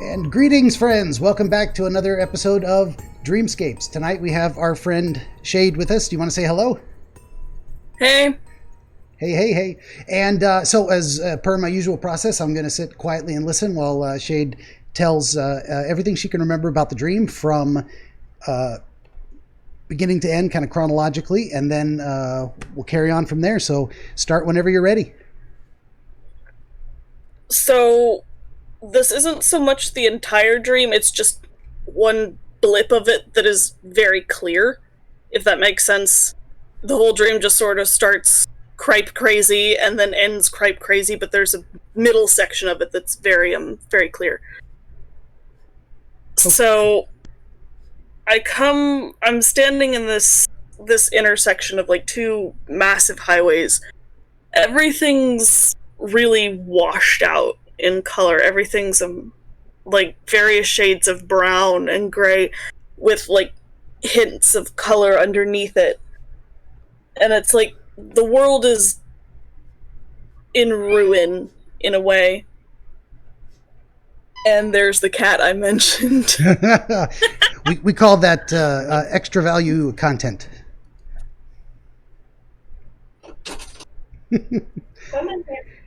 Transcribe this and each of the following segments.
And greetings, friends. Welcome back to another episode of Dreamscapes. Tonight we have our friend Shade with us. Do you want to say hello? Hey. Hey. And so as per my usual process, I'm going to sit quietly and listen while Shade tells everything she can remember about the dream from beginning to end, kind of chronologically, and then we'll carry on from there. So start whenever you're ready. So this isn't so much the entire dream, it's just one blip of it that is very clear, if that makes sense. The whole dream just sort of starts cripe crazy and then ends cripe crazy, but there's a middle section of it that's very clear. Okay. So I'm standing in this intersection of like two massive highways. Everything's really washed out in color. Everything's like various shades of brown and gray with like hints of color underneath it. And it's like the world is in ruin in a way. And there's the cat I mentioned. we call that extra value content.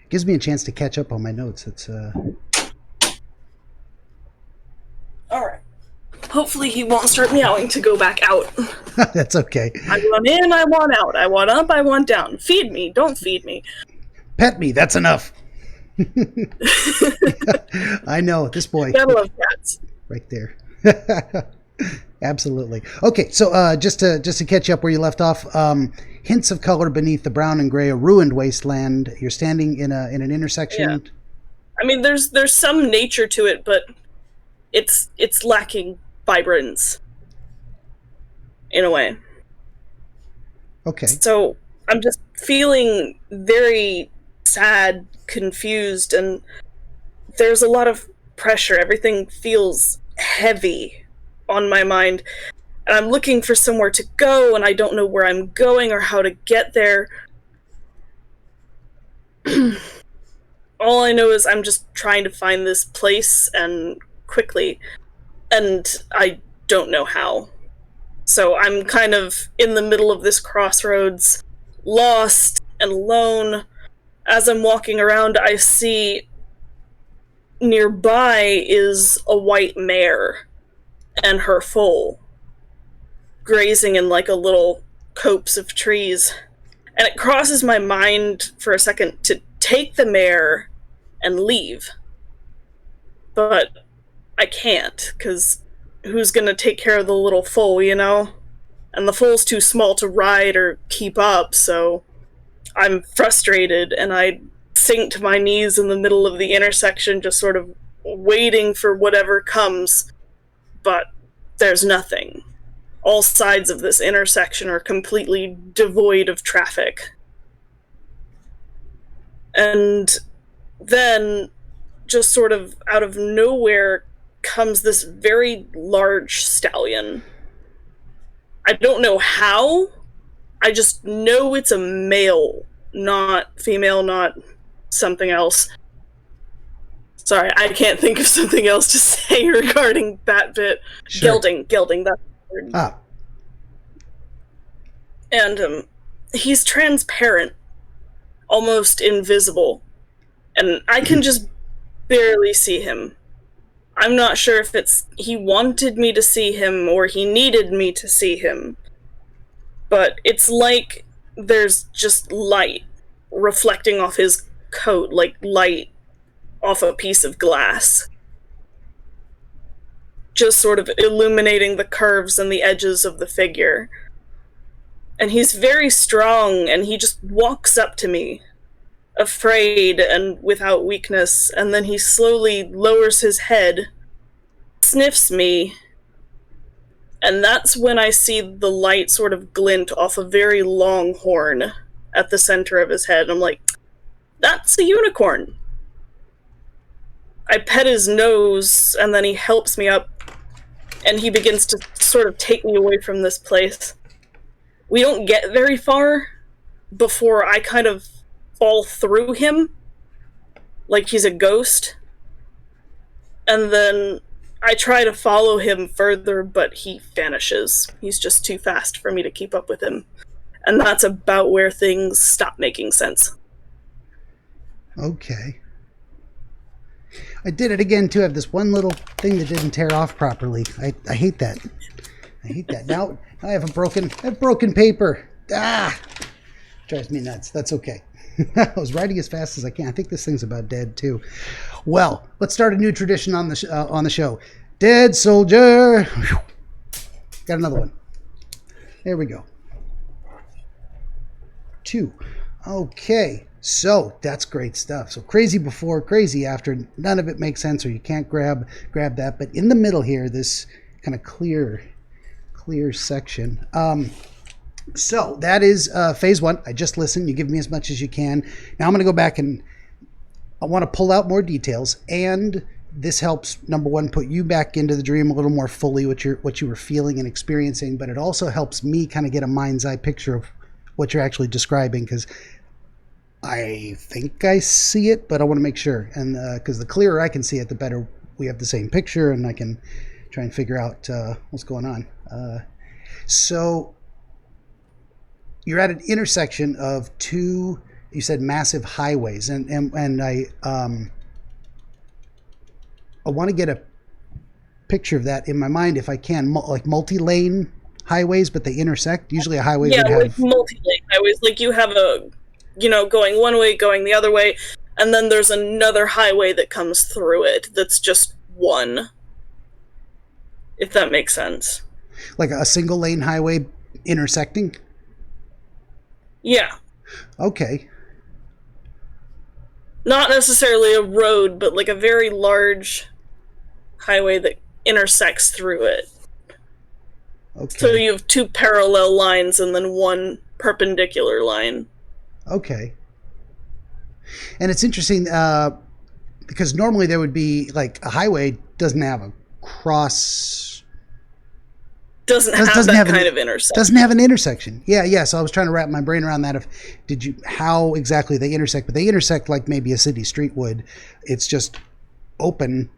Gives me a chance to catch up on my notes. It's all right. Hopefully he won't start meowing to go back out. That's okay. I want in, I want out. I want up, I want down. Feed me, don't feed me. Pet me, that's enough. I know, this boy. Gotta love cats. Right there. Absolutely. Okay, so just to catch you up where you left off, hints of color beneath the brown and gray, a ruined wasteland. You're standing in an intersection. Yeah. I mean, there's some nature to it, but it's lacking vibrance in a way. Okay. So I'm just feeling very sad, confused, and there's a lot of pressure. Everything feels heavy on my mind. And I'm looking for somewhere to go, and I don't know where I'm going or how to get there. All I know is I'm just trying to find this place, and quickly, and I don't know how. So I'm kind of in the middle of this crossroads, lost and alone. As I'm walking around, I see nearby is a white mare and her foal grazing in like a little copse of trees. And it crosses my mind for a second to take the mare and leave. But I can't, because who's going to take care of the little foal, you know? And the foal's too small to ride or keep up, so I'm frustrated, and I sink to my knees in the middle of the intersection, just sort of waiting for whatever comes. But there's nothing. All sides of this intersection are completely devoid of traffic. And then, just sort of out of nowhere, comes this very large stallion. I don't know how. I just know it's a male, not female, not something else. Sorry, I can't think of something else to say regarding that bit. Sure. Gelding, that's the word. Ah. And he's transparent, almost invisible, and I can just barely see him. I'm not sure if it's he wanted me to see him or he needed me to see him, but it's like there's just light reflecting off his coat, like light off a piece of glass. Just sort of illuminating the curves and the edges of the figure. And he's very strong, and he just walks up to me, afraid and without weakness, and then he slowly lowers his head, sniffs me, and that's when I see the light sort of glint off a very long horn at the center of his head. I'm like, that's a unicorn. I pet his nose, and then he helps me up, and he begins to sort of take me away from this place. We don't get very far before I kind of fall through him, like he's a ghost. and then I try to follow him further, but he vanishes. He's just too fast for me to keep up with him. And that's about where things stop making sense. Okay. I did it again, too. I have this one little thing that didn't tear off properly. I hate that. I hate that. Now I have broken paper. Ah! Drives me nuts. That's okay. I was writing as fast as I can. I think this thing's about dead, too. Well, let's start a new tradition on the show. Dead soldier. Whew. Got another one. There we go. 2. Okay. So that's great stuff. So crazy before, crazy after. None of it makes sense, or you can't grab that. But in the middle here, this kind of clear section. So that is phase 1. I just listened. You give me as much as you can. Now I'm going to go back and I want to pull out more details. And this helps, number 1, put you back into the dream a little more fully, what you were feeling and experiencing. But it also helps me kind of get a mind's eye picture of what you're actually describing, because I think I see it, but I want to make sure. And because the clearer I can see it, the better we have the same picture, and I can try and figure out what's going on. So you're at an intersection of 2, you said, massive highways, and I want to get a picture of that in my mind if I can, like multi-lane highways, but they intersect. Usually a highway would have... like multi-lane highways. Like you have a, going one way, going the other way, and then there's another highway that comes through it that's just one. If that makes sense. Like a single lane highway intersecting? Yeah. Okay. Not necessarily a road, but like a very large highway that intersects through it. Okay. So you have 2 parallel lines and then 1 perpendicular line. Okay. And it's interesting because normally there would be, like, a highway doesn't have a cross... Doesn't have that kind of intersection. Doesn't have an intersection. Yeah. So I was trying to wrap my brain around that. How exactly they intersect? But they intersect like maybe a city street would. It's just open,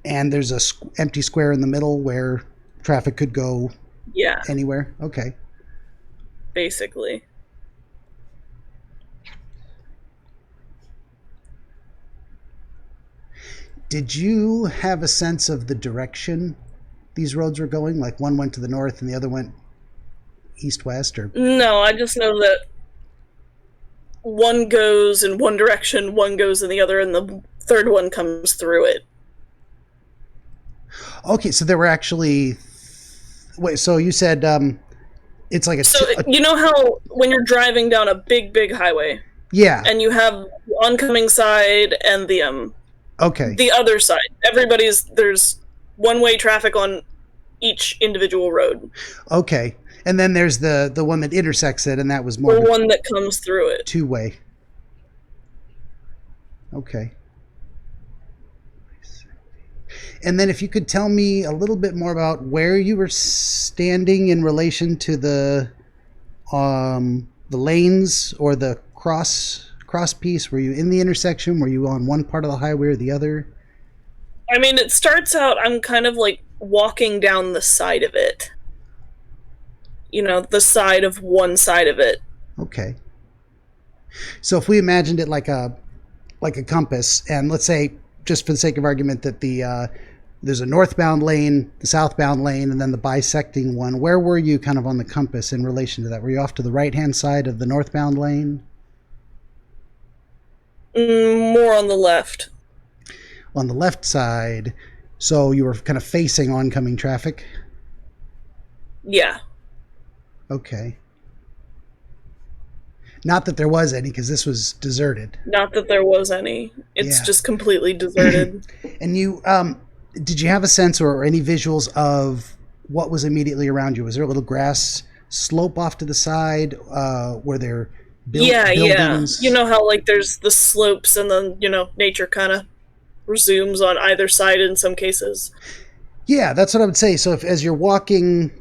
and there's a empty square in the middle where traffic could go. Yeah. Anywhere. Okay. Basically. Did you have a sense of the direction these roads were going? Like one went to the north and the other went east-west? Or no, I just know that one goes in one direction, one goes in the other, and the third one comes through it. Okay, so there were actually... Wait, so you said it's like you know how when you're driving down a big highway, yeah, and you have the oncoming side and the the other side. There's one-way traffic on each individual road. Okay. And then there's the one that intersects it, and that was more the one that comes through it. 2-way. Okay. And then if you could tell me a little bit more about where you were standing in relation to the lanes or the cross piece. Were you in the intersection? Were you on one part of the highway or the other? I mean, it starts out, I'm kind of like walking down the side of it. The side of one side of it. Okay. So if we imagined it like a compass, and let's say, just for the sake of argument, that there's a northbound lane, the southbound lane, and then the bisecting one, where were you kind of on the compass in relation to that? Were you off to the right-hand side of the northbound lane? More on the left. On the left side, so you were kind of facing oncoming traffic? Yeah. Okay. Not that there was any, because this was deserted. Not that there was any. It's just completely deserted. And you, did you have a sense or any visuals of what was immediately around you? Was there a little grass slope off to the side? Were there buildings? You know how like there's the slopes and then, nature kind of resumes on either side in some cases. Yeah, that's what I would say. So as you're walking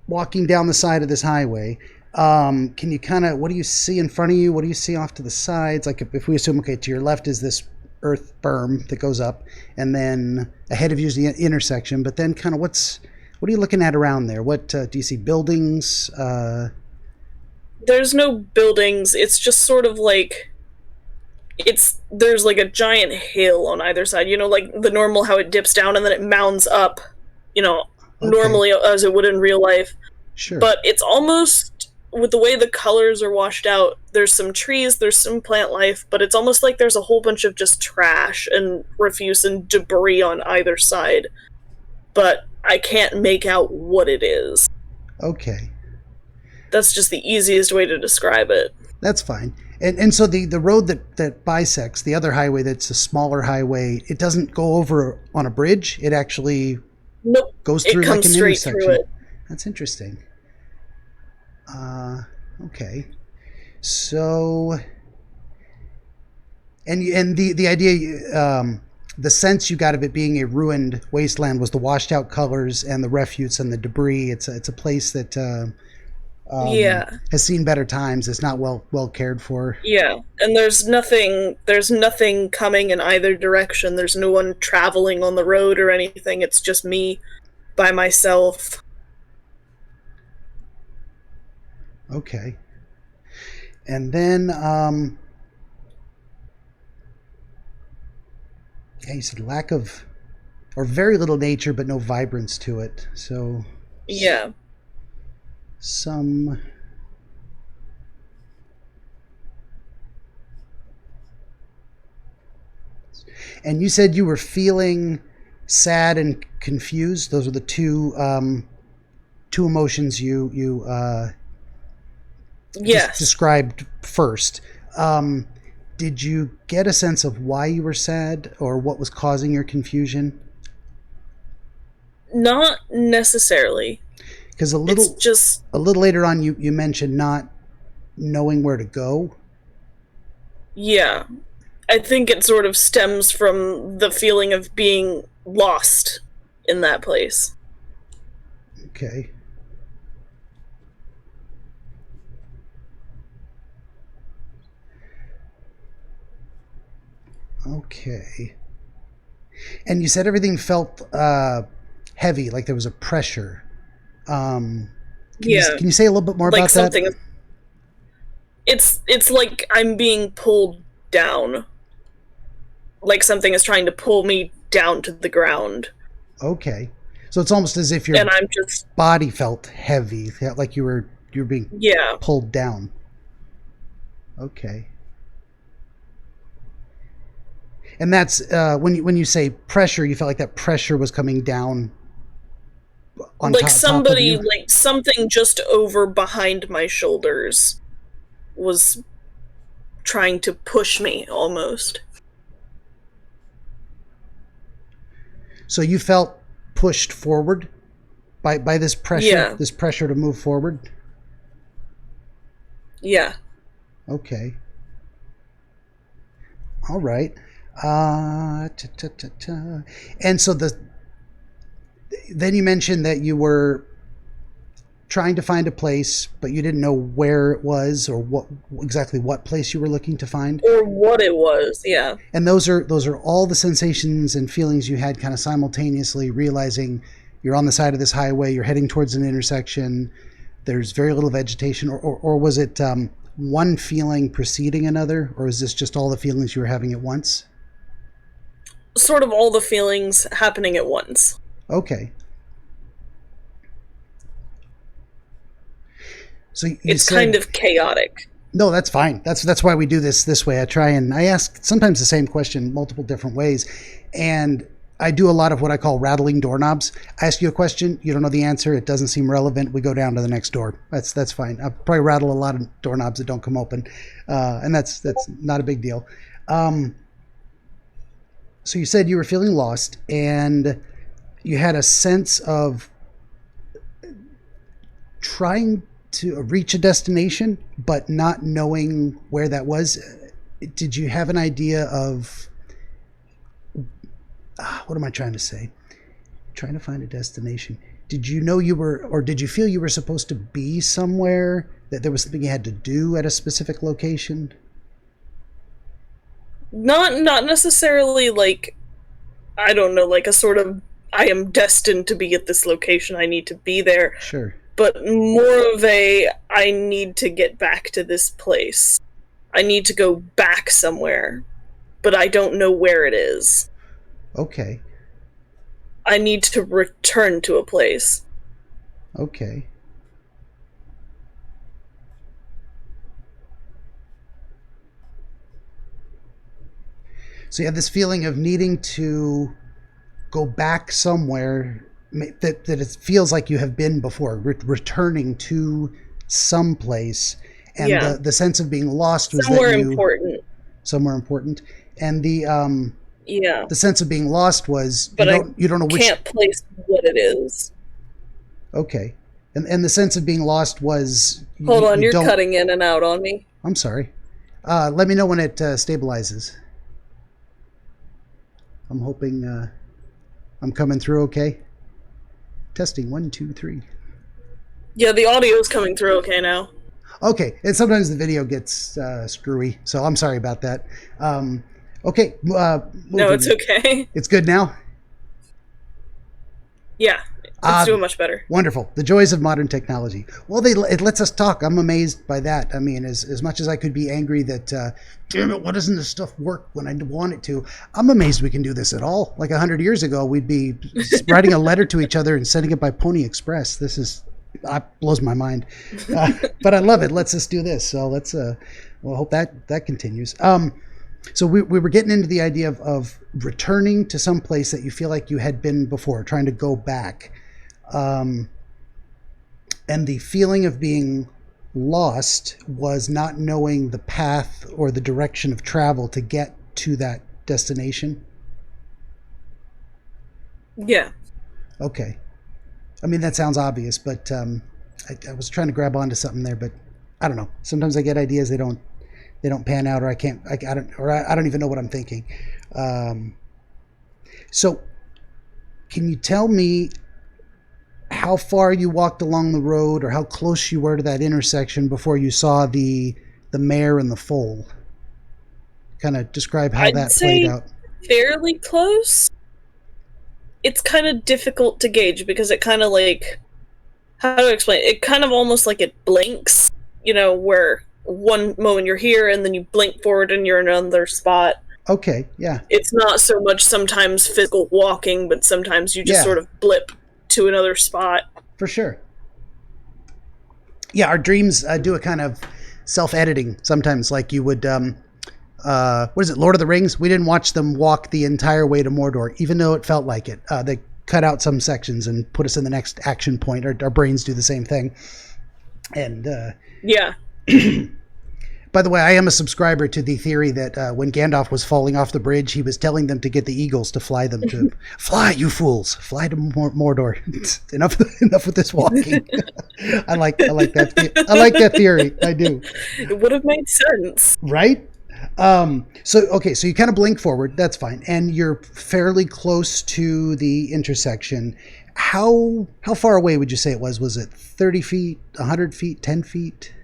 down the side of this highway, can you kind of, what do you see in front of you? What do you see off to the sides? Like if we assume, okay, to your left is this earth berm that goes up, and then ahead of you is the intersection. But then, kind of, what are you looking at around there? What do you see? Buildings? There's no buildings. It's just sort of like there's like a giant hill on either side. You know, like the normal how it dips down and then it mounds up. You know, normally as it would in real life. Sure. But it's almost, with the way the colors are washed out, there's some trees, there's some plant life, but it's almost like there's a whole bunch of just trash and refuse and debris on either side. But I can't make out what it is. Okay. That's just the easiest way to describe it. That's fine. And so the road that bisects the other highway, that's a smaller highway, it doesn't go over on a bridge. It actually goes through like an intersection. Through it. That's interesting. Okay. So, and the idea, the sense you got of it being a ruined wasteland was the washed out colors and the refuse and the debris. It's a place that has seen better times. It's not well cared for. Yeah, and there's nothing coming in either direction. There's no one traveling on the road or anything. It's just me by myself. Okay. And then, you said lack of, or very little nature, but no vibrance to it. So, yeah. Some. And you said you were feeling sad and confused. Those were the two emotions you described first. Did you get a sense of why you were sad or what was causing your confusion? Not necessarily. Because a little later on, you mentioned not knowing where to go. Yeah. I think it sort of stems from the feeling of being lost in that place. Okay. Okay. And you said everything felt heavy, like there was a pressure. Can you say a little bit more about that? It's like I'm being pulled down. Like something is trying to pull me down to the ground. Okay. So it's almost as if your body felt heavy, like you were being pulled down. Okay. And that's when you say pressure, you felt like that pressure was coming down on like top somebody, of you? like something just over behind my shoulders was trying to push me almost. So you felt pushed forward by this pressure, this pressure to move forward? Yeah. Okay. All right. And so then you mentioned that you were trying to find a place, but you didn't know where it was or what place you were looking to find, or what it was. Yeah. And those are all the sensations and feelings you had kind of simultaneously, realizing you're on the side of this highway, you're heading towards an intersection, there's very little vegetation, or was it one feeling preceding another, or is this just all the feelings you were having at once? Sort of all the feelings happening at once. Okay. So it's kind of chaotic. No, that's fine. That's why we do this way. I ask sometimes the same question multiple different ways, and I do a lot of what I call rattling doorknobs. I ask you a question, you don't know the answer, it doesn't seem relevant, we go down to the next door. That's fine. I probably rattle a lot of doorknobs that don't come open, and that's not a big deal. So you said you were feeling lost, and you had a sense of trying to reach a destination, but not knowing where that was. Did you have an idea of, what am I trying to say? Trying to find a destination. Did you know you were, or did you feel you were supposed to be somewhere, that there was something you had to do at a specific location? Not necessarily like, I don't know, like a sort of I am destined to be at this location, I need to be there, Sure. but more of a I need to get back to this place. I need to go back somewhere, but I don't know where it is. Okay. I need to return to a place. Okay. So you have this feeling of needing to go back somewhere that it feels like you have been before, returning to some place, and Yeah. the sense of being lost was Somewhere that you important. somewhere important, and Yeah. the sense of being lost was But you don't know which. can't place what it is. Okay, and the sense of being lost was Hold on, you you're don't. cutting in and out on me. I'm sorry. Let me know when it stabilizes. I'm hoping I'm coming through okay. Testing 1, 2, 3. Yeah, the audio's coming through okay now. Okay, and sometimes the video gets screwy, so I'm sorry about that. Okay, No, it's okay. It's good now. Yeah, it's doing much better. Wonderful. The joys of modern technology. Well, it lets us talk. I'm amazed by that. I mean, as much as I could be angry that, damn it, why doesn't this stuff work when I want it to? I'm amazed we can do this at all. Like 100 years ago, we'd be writing a letter to each other and sending it by Pony Express. Blows my mind. But I love it. Lets us do this. So let's, hope that continues. So we were getting into the idea of returning to some place that you feel like you had been before, trying to go back. And the feeling of being lost was not knowing the path or the direction of travel to get to that destination. Yeah. Okay. I mean, that sounds obvious, but I was trying to grab onto something there, but I don't know. Sometimes I get ideas, they don't pan out, or I don't even know what I'm thinking. So can you tell me how far you walked along the road, or how close you were to that intersection before you saw the mare and the foal? Kind of describe how I'd that say played out. fairly close. It's kind of difficult to gauge because it kind of like, how do I explain it? It kind of almost like it blinks, where one moment you're here and then you blink forward and you're in another spot. Okay, yeah. It's not so much sometimes physical walking, but sometimes you just sort of blip to another spot. For sure. Yeah, our dreams do a kind of self-editing sometimes, like you would, what is it, Lord of the Rings? We didn't watch them walk the entire way to Mordor, even though it felt like it. They cut out some sections and put us in the next action point. Our brains do the same thing. And yeah. By the way, I am a subscriber to the theory that when Gandalf was falling off the bridge, he was telling them to get the eagles to fly them to fly, you fools, fly to Mordor. enough with this walking. I like that. I like that theory. I do. It would have made sense, right? So you kind of blink forward. That's fine, and you're fairly close to the intersection. How far away would you say it was? Was it 30 feet, 100 feet, 10 feet?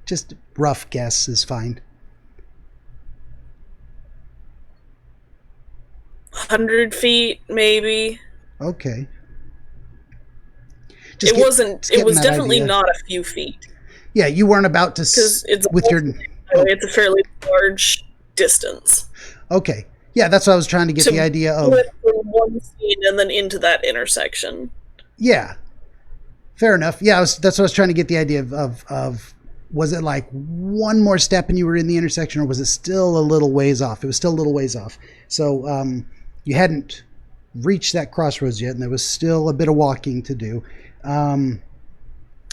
Just rough guess is fine. 100 feet, maybe. Okay. It was definitely idea. Not a few feet. Yeah, you weren't about to it's a fairly large distance. Okay. Yeah, that's what I was trying to get the idea of. From one scene and then into that intersection. Yeah. Fair enough. Yeah, that's what I was trying to get the idea of was it like one more step and you were in the intersection, or was it still a little ways off? It was still a little ways off. So you hadn't reached that crossroads yet, and there was still a bit of walking to do. And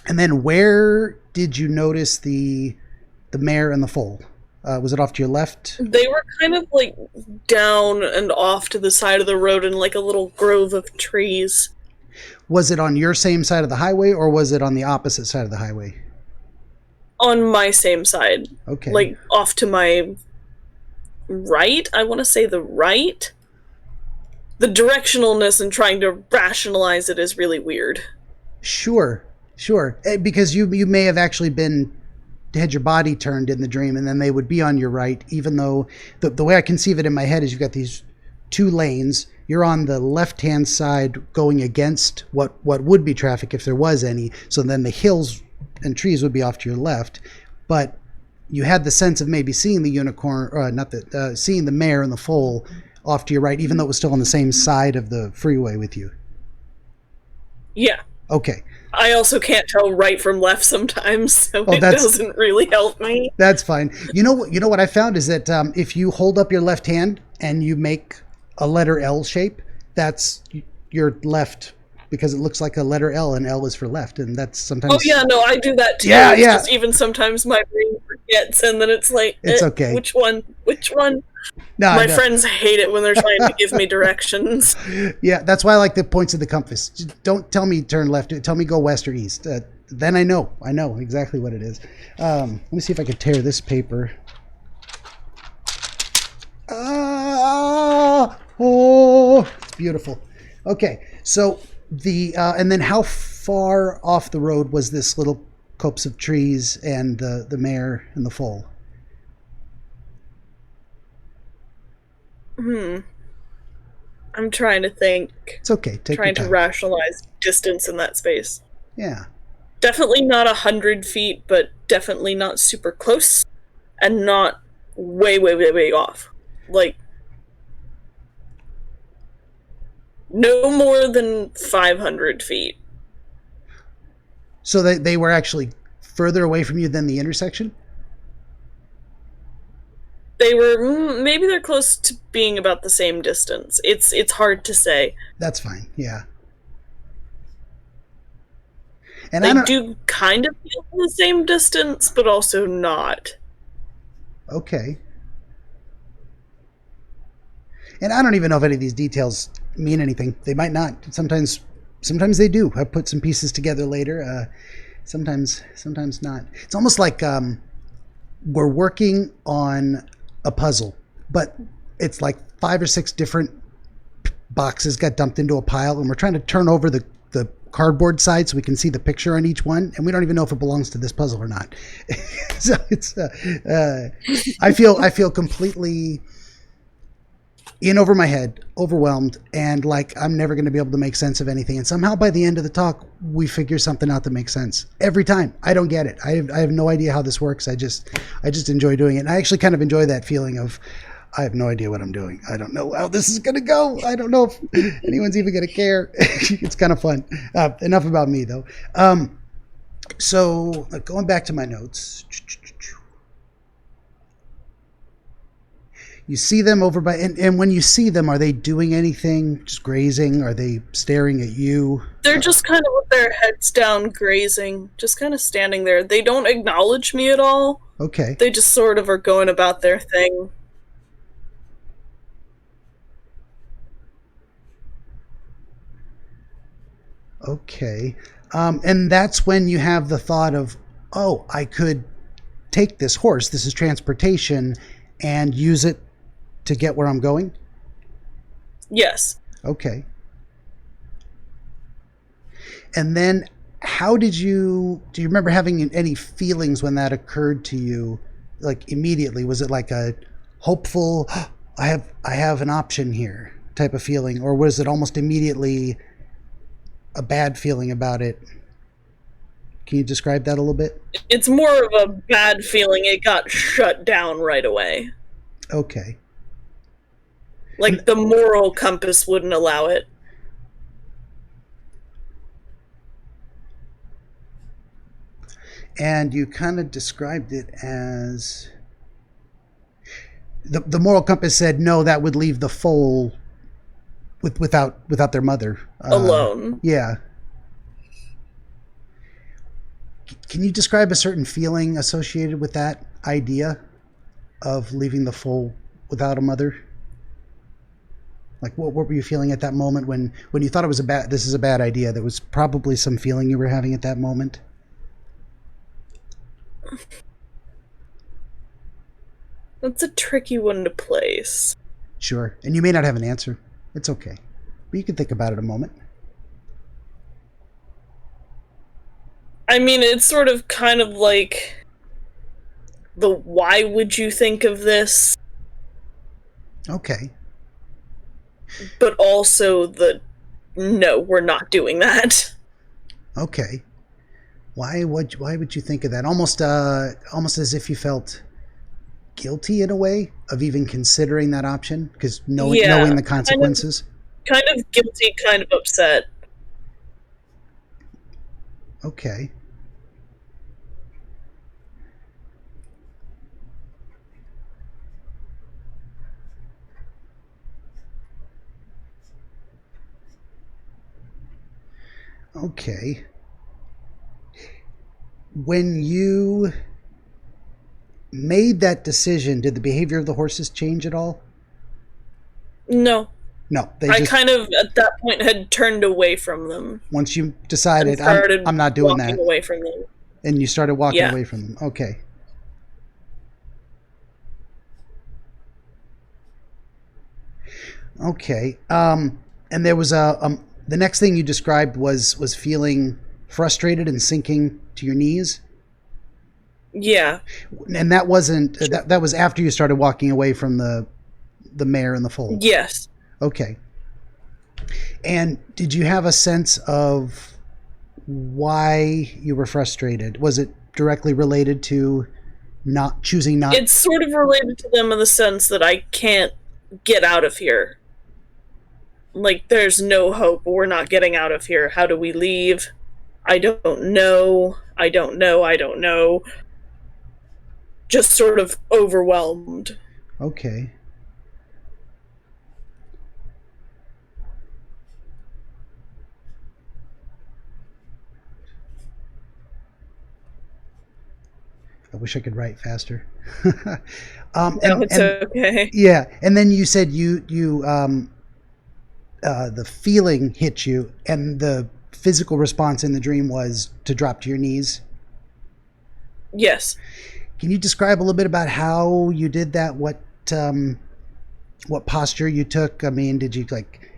then where did you notice the mare and the foal? Was it off to your left? They were kind of like down and off to the side of the road in like a little grove of trees. Was it on your same side of the highway, or was it on the opposite side of the highway? On my same side. Okay. Like off to my right? I want to say the right. The directionalness and trying to rationalize it is really weird. Sure. Because you may have actually been had your body turned in the dream, and then they would be on your right, even though the way I conceive it in my head is you've got these two lanes. You're on the left-hand side going against what would be traffic if there was any. So then the hills and trees would be off to your left. But you had the sense of maybe seeing the unicorn, seeing the mare and the foal off to your right, even though it was still on the same side of the freeway with you. Yeah. Okay. I also can't tell right from left sometimes, so it doesn't really help me. That's fine. You know what I found is that if you hold up your left hand and you make a letter L shape, that's your left, because it looks like a letter L, and L is for left, and that's sometimes... Oh yeah, no, I do that too. Yeah. Just even sometimes my brain forgets, and then it's like, it's okay. Which one? No, my friends hate it when they're trying to give me directions. Yeah, that's why I like the points of the compass. Just don't tell me turn left. Tell me go west or east. Then I know exactly what it is. Let me see if I can tear this paper. Oh, it's beautiful. Okay, so and then how far off the road was this little copse of trees and the mare and the foal? I'm trying to think. It's okay. Trying to rationalize distance in that space. Yeah. Definitely not 100 feet, but definitely not super close, and not way, way, way, way off. Like, no more than 500 feet. So they were actually further away from you than the intersection? They were, maybe they're close to being about the same distance. It's hard to say. That's fine, yeah. And they do kind of feel the same distance, but also not. Okay. And I don't even know if any of these details mean anything. They might not. Sometimes they do. I put some pieces together later. Sometimes not. It's almost like we're working on a puzzle, but it's like 5 or 6 different boxes got dumped into a pile, and we're trying to turn over the cardboard side so we can see the picture on each one, and we don't even know if it belongs to this puzzle or not. So it's I feel completely in over my head, overwhelmed, and like I'm never going to be able to make sense of anything. And somehow by the end of the talk, we figure something out that makes sense every time. I don't get it. I have no idea how this works. I just enjoy doing it. And I actually kind of enjoy that feeling of I have no idea what I'm doing. I don't know how this is going to go. I don't know if anyone's even going to care. It's kind of fun. Enough about me though. So going back to my notes. You see them over by, and when you see them, are they doing anything? Just grazing? Are they staring at you? They're just kind of with their heads down, grazing, just kind of standing there. They don't acknowledge me at all. Okay. They just sort of are going about their thing. Okay. And that's when you have the thought of, oh, I could take this horse, this is transportation, and use it to get where I'm going? Yes. Okay. And then do you remember having any feelings when that occurred to you, like immediately? Was it like a hopeful, oh, I have an option here type of feeling, or was it almost immediately a bad feeling about it? Can you describe that a little bit? It's more of a bad feeling. It got shut down right away. Okay. Like the moral compass wouldn't allow it. And you kind of described it as the moral compass said no, that would leave the foal without their mother alone. Yeah. Can you describe a certain feeling associated with that idea of leaving the foal without a mother? Like what were you feeling at that moment when you thought this is a bad idea? There was probably some feeling you were having at that moment. That's a tricky one to place. Sure. And you may not have an answer. It's okay. But you can think about it a moment. I mean, it's sort of kind of like the why would you think of this, Okay. but also the no, we're not doing that. Okay. Why would you think of that? Almost as if you felt guilty in a way of even considering that option, because knowing the consequences. Kind of guilty, kind of upset. Okay. Okay. When you made that decision, did the behavior of the horses change at all? No. No, they I just kind of at that point had turned away from them. once you decided Started I'm not doing walking that, away from them. and you started walking Yeah. away from them. Okay. Okay. And there was the next thing you described was feeling frustrated and sinking to your knees. Yeah. And that wasn't that was after you started walking away from the mare and the foal. Yes. Okay. And did you have a sense of why you were frustrated? Was it directly related to not choosing not? It's sort of related to them in the sense that I can't get out of here. Like, there's no hope. We're not getting out of here. How do we leave? I don't know. I don't know. I don't know. Just sort of overwhelmed. Okay. I wish I could write faster. No, it's okay. Yeah, and then you said you the feeling hit you, and the physical response in the dream was to drop to your knees. Yes. Can you describe a little bit about how you did that? What posture you took? I mean, did you like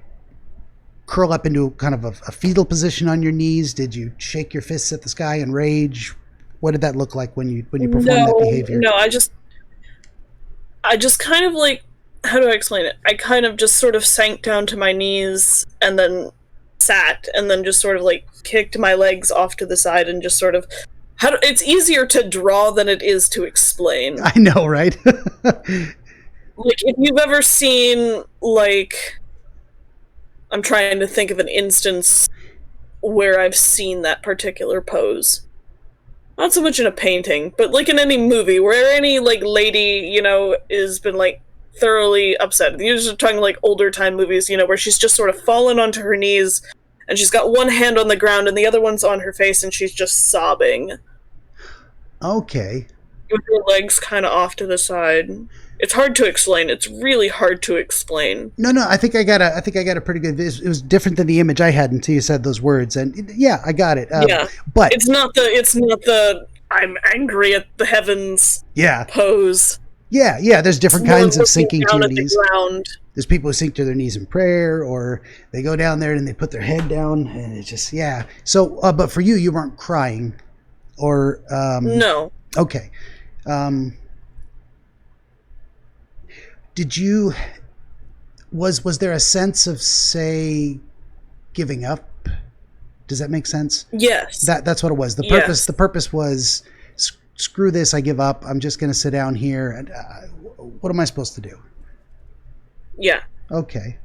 curl up into kind of a fetal position on your knees? Did you shake your fists at the sky in rage? What did that look like when you performed that behavior? No, I just kind of like, how do I explain it? I kind of just sort of sank down to my knees and then sat and then just sort of like kicked my legs off to the side and just sort of it's easier to draw than it is to explain. I know, right? Like, if you've ever seen, like, I'm trying to think of an instance where I've seen that particular pose. Not so much in a painting, but like in any movie where any like lady, has been like thoroughly upset. Usually talking like older time movies, where she's just sort of fallen onto her knees and she's got one hand on the ground and the other one's on her face and she's just sobbing. Okay. With her legs kind of off to the side. It's hard to explain. It's really hard to explain. No, I think I got a pretty good. It was different than the image I had until you said those words, and yeah, I got it. Yeah, but it's not the I'm angry at the heavens. Yeah. Pose. Yeah. There's different kinds of sinking to your knees. Ground. There's people who sink to their knees in prayer, or they go down there and they put their head down, and it's just So, but for you weren't crying, or no. Okay. Did you was there a sense of, say, giving up? Does that make sense? Yes. That's what it was. The purpose was, screw this, I give up. I'm just going to sit down here. And what am I supposed to do? Yeah. Okay.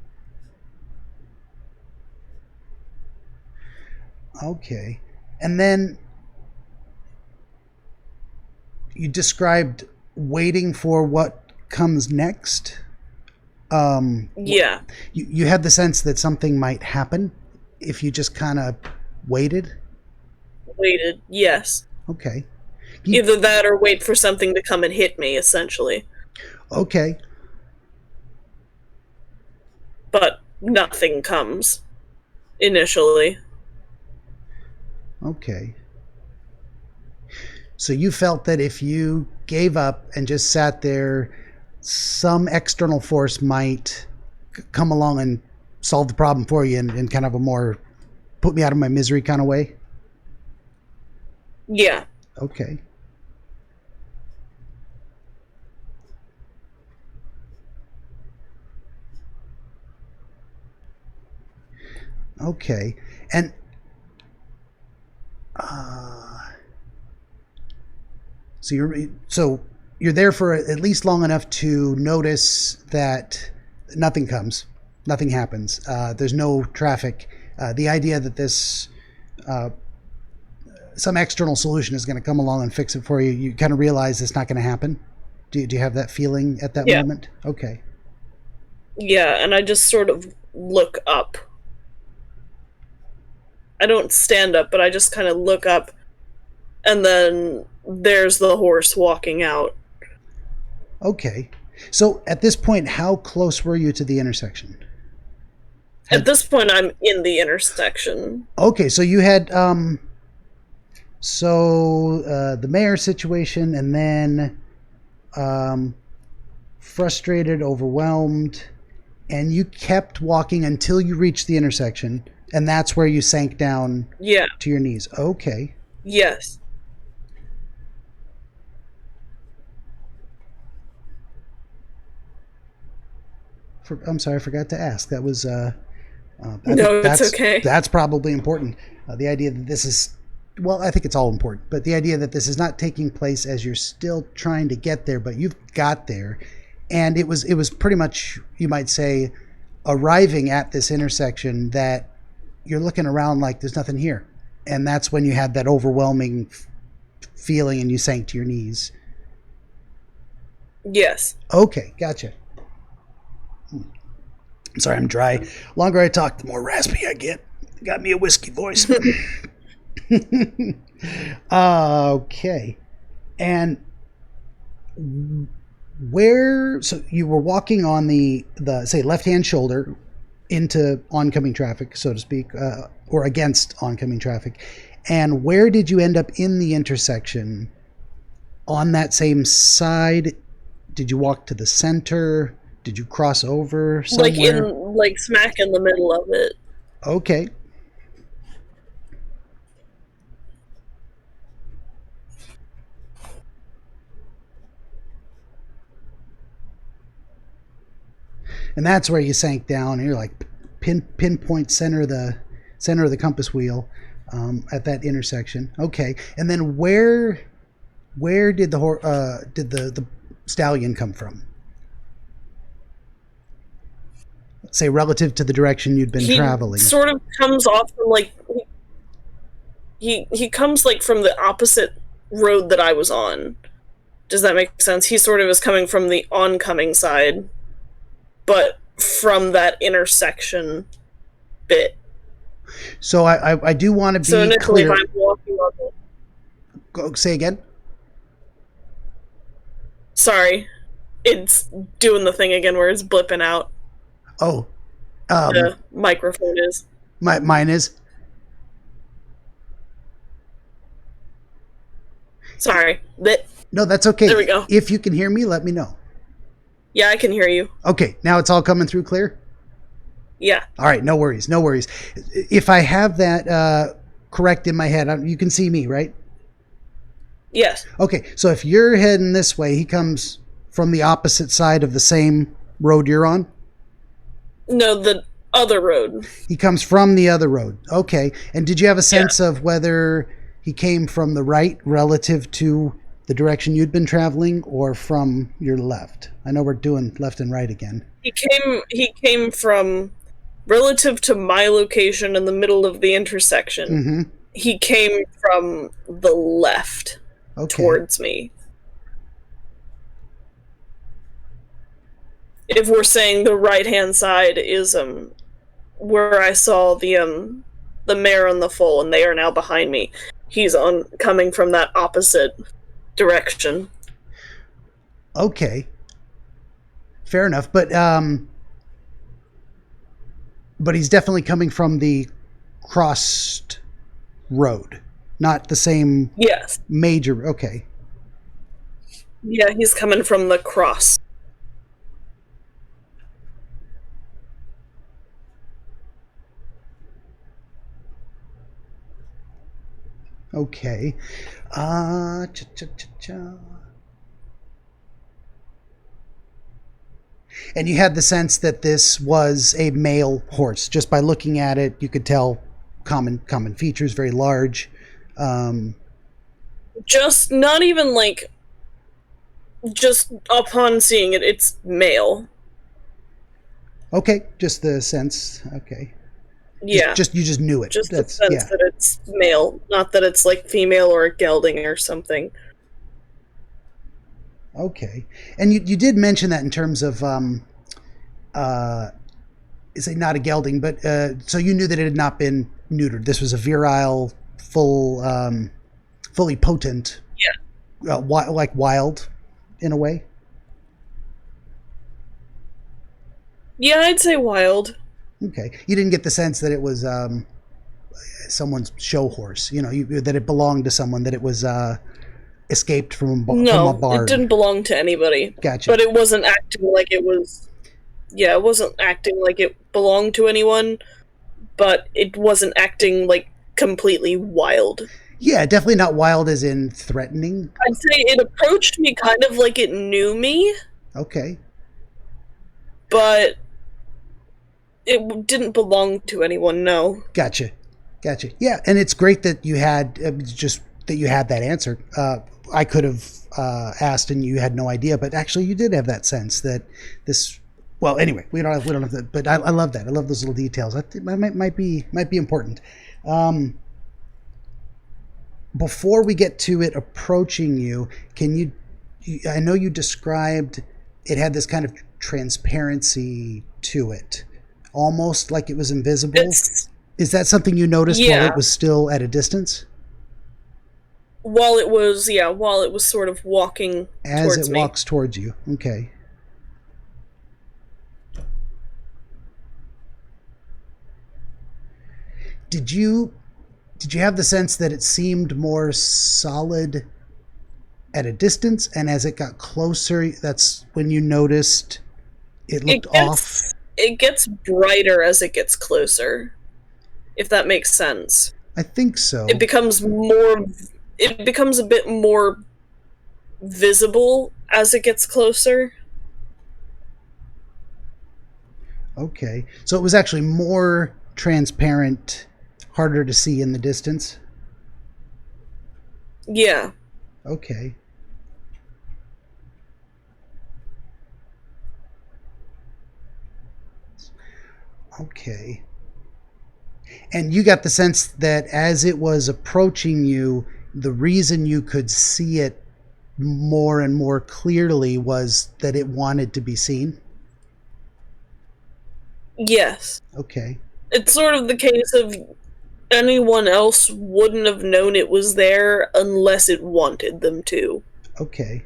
And then you described waiting for what comes next. Yeah. You had the sense that something might happen if you just kind of waited? Waited, yes. Okay. Either that or wait for something to come and hit me, essentially. Okay. But nothing comes initially. Okay. So you felt that if you gave up and just sat there, some external force might come along and solve the problem for you in kind of a more put me out of my misery kind of way? Yeah. Okay. Okay. And uh, so you're there for at least long enough to notice that nothing happens. There's no traffic. The idea that this uh, some external solution is going to come along and fix it for you, you kind of realize it's not going to happen. Do you have that feeling at that Yeah. moment? Okay. Yeah, and I just sort of look up. I don't stand up, but I just kind of look up, and then there's the horse walking out. Okay. So at this point, how close were you to the intersection? At this point, I'm in the intersection. Okay, so you had the mayor situation, and then frustrated, overwhelmed, and you kept walking until you reached the intersection, and that's where you sank down Yeah. to your knees. Okay. Yes. I'm sorry, I forgot to ask. That was No, it's okay. That's probably important. The idea that this is, well, I think it's all important, but the idea that this is not taking place as you're still trying to get there, but you've got there, and it was pretty much, you might say, arriving at this intersection that you're looking around like there's nothing here, and that's when you had that overwhelming feeling and you sank to your knees. Yes. Okay, gotcha. Sorry, I'm dry. The longer I talk, the more raspy I get. Got me a whiskey voice. Okay. And so you were walking on the say left-hand shoulder into oncoming traffic, so to speak, or against oncoming traffic. And where did you end up in the intersection? On that same side? Did you walk to the center? Did you cross over somewhere? Like smack in the middle of it. Okay. And that's where you sank down. And you're like pinpoint center of the compass wheel at that intersection. Okay. And then where did the stallion come from? Say relative to the direction you'd been traveling. Sort of comes off from like he comes like from the opposite road that I was on. Does that make sense? He sort of is coming from the oncoming side, but from that intersection bit. So I do want to be so initially clear. If I'm walking on the... Go, say again. Sorry, it's doing the thing again where it's blipping out. Oh, the microphone is. Mine is. Sorry. No, that's okay. There we go. If you can hear me, let me know. Yeah, I can hear you. Okay, now it's all coming through clear? Yeah. All right, no worries. If I have that correct in my head, you can see me, right? Yes. Okay, so if you're heading this way, he comes from the opposite side of the same road you're on? No, the other road. He comes from the other road. Okay, and did you have a sense of whether he came from the right relative to the direction you'd been traveling or from your left? I know we're doing left and right again. He came from relative to my location in the middle of the intersection. Mm-hmm. He came from the left towards me. If we're saying the right-hand side is where I saw the mare and the foal, and they are now behind me. He's coming from that opposite direction. Okay. Fair enough, but he's definitely coming from the crossed road, not the same major. Okay. Yeah, he's coming from the cross. Okay. And you had the sense that this was a male horse. Just by looking at it, you could tell common features, very large. Just not even like, just upon seeing it, it's male. Okay, just the sense. Okay. Yeah. You just knew it. Just the sense that it's male, not that it's like female or a gelding or something. Okay. And you did mention that in terms of say not a gelding, but so you knew that it had not been neutered. This was a virile, fully potent, like wild, in a way. Yeah, I'd say wild. Okay, you didn't get the sense that it was someone's show horse. That it belonged to someone. That it was escaped from a barn. No, it didn't belong to anybody. Gotcha. But it wasn't acting like it was. Yeah, it wasn't acting like it belonged to anyone, but it wasn't acting like completely wild. Yeah, definitely not wild as in threatening. I'd say it approached me kind of like it knew me. Okay. But it didn't belong to anyone, no. Gotcha. Yeah, and it's great that you had that answer. I could have asked and you had no idea, but actually you did have that sense that this. Well, anyway, we don't have that, but I love that. I love those little details. I think might be important. Before we get to it approaching you, can you? I know you described it had this kind of transparency to it, almost like it was invisible. Is that something you noticed while it was still at a distance? While it was sort of walking as towards it me. Walks towards you. Okay. Did you have the sense that it seemed more solid at a distance, and as it got closer, that's when you noticed it looked off? It gets brighter as it gets closer, if that makes sense. I think so. It becomes a bit more visible as it gets closer. Okay. So it was actually more transparent, harder to see in the distance? Yeah. Okay. Okay. And you got the sense that as it was approaching you, the reason you could see it more and more clearly was that it wanted to be seen? Yes. Okay. It's sort of the case of anyone else wouldn't have known it was there unless it wanted them to. Okay.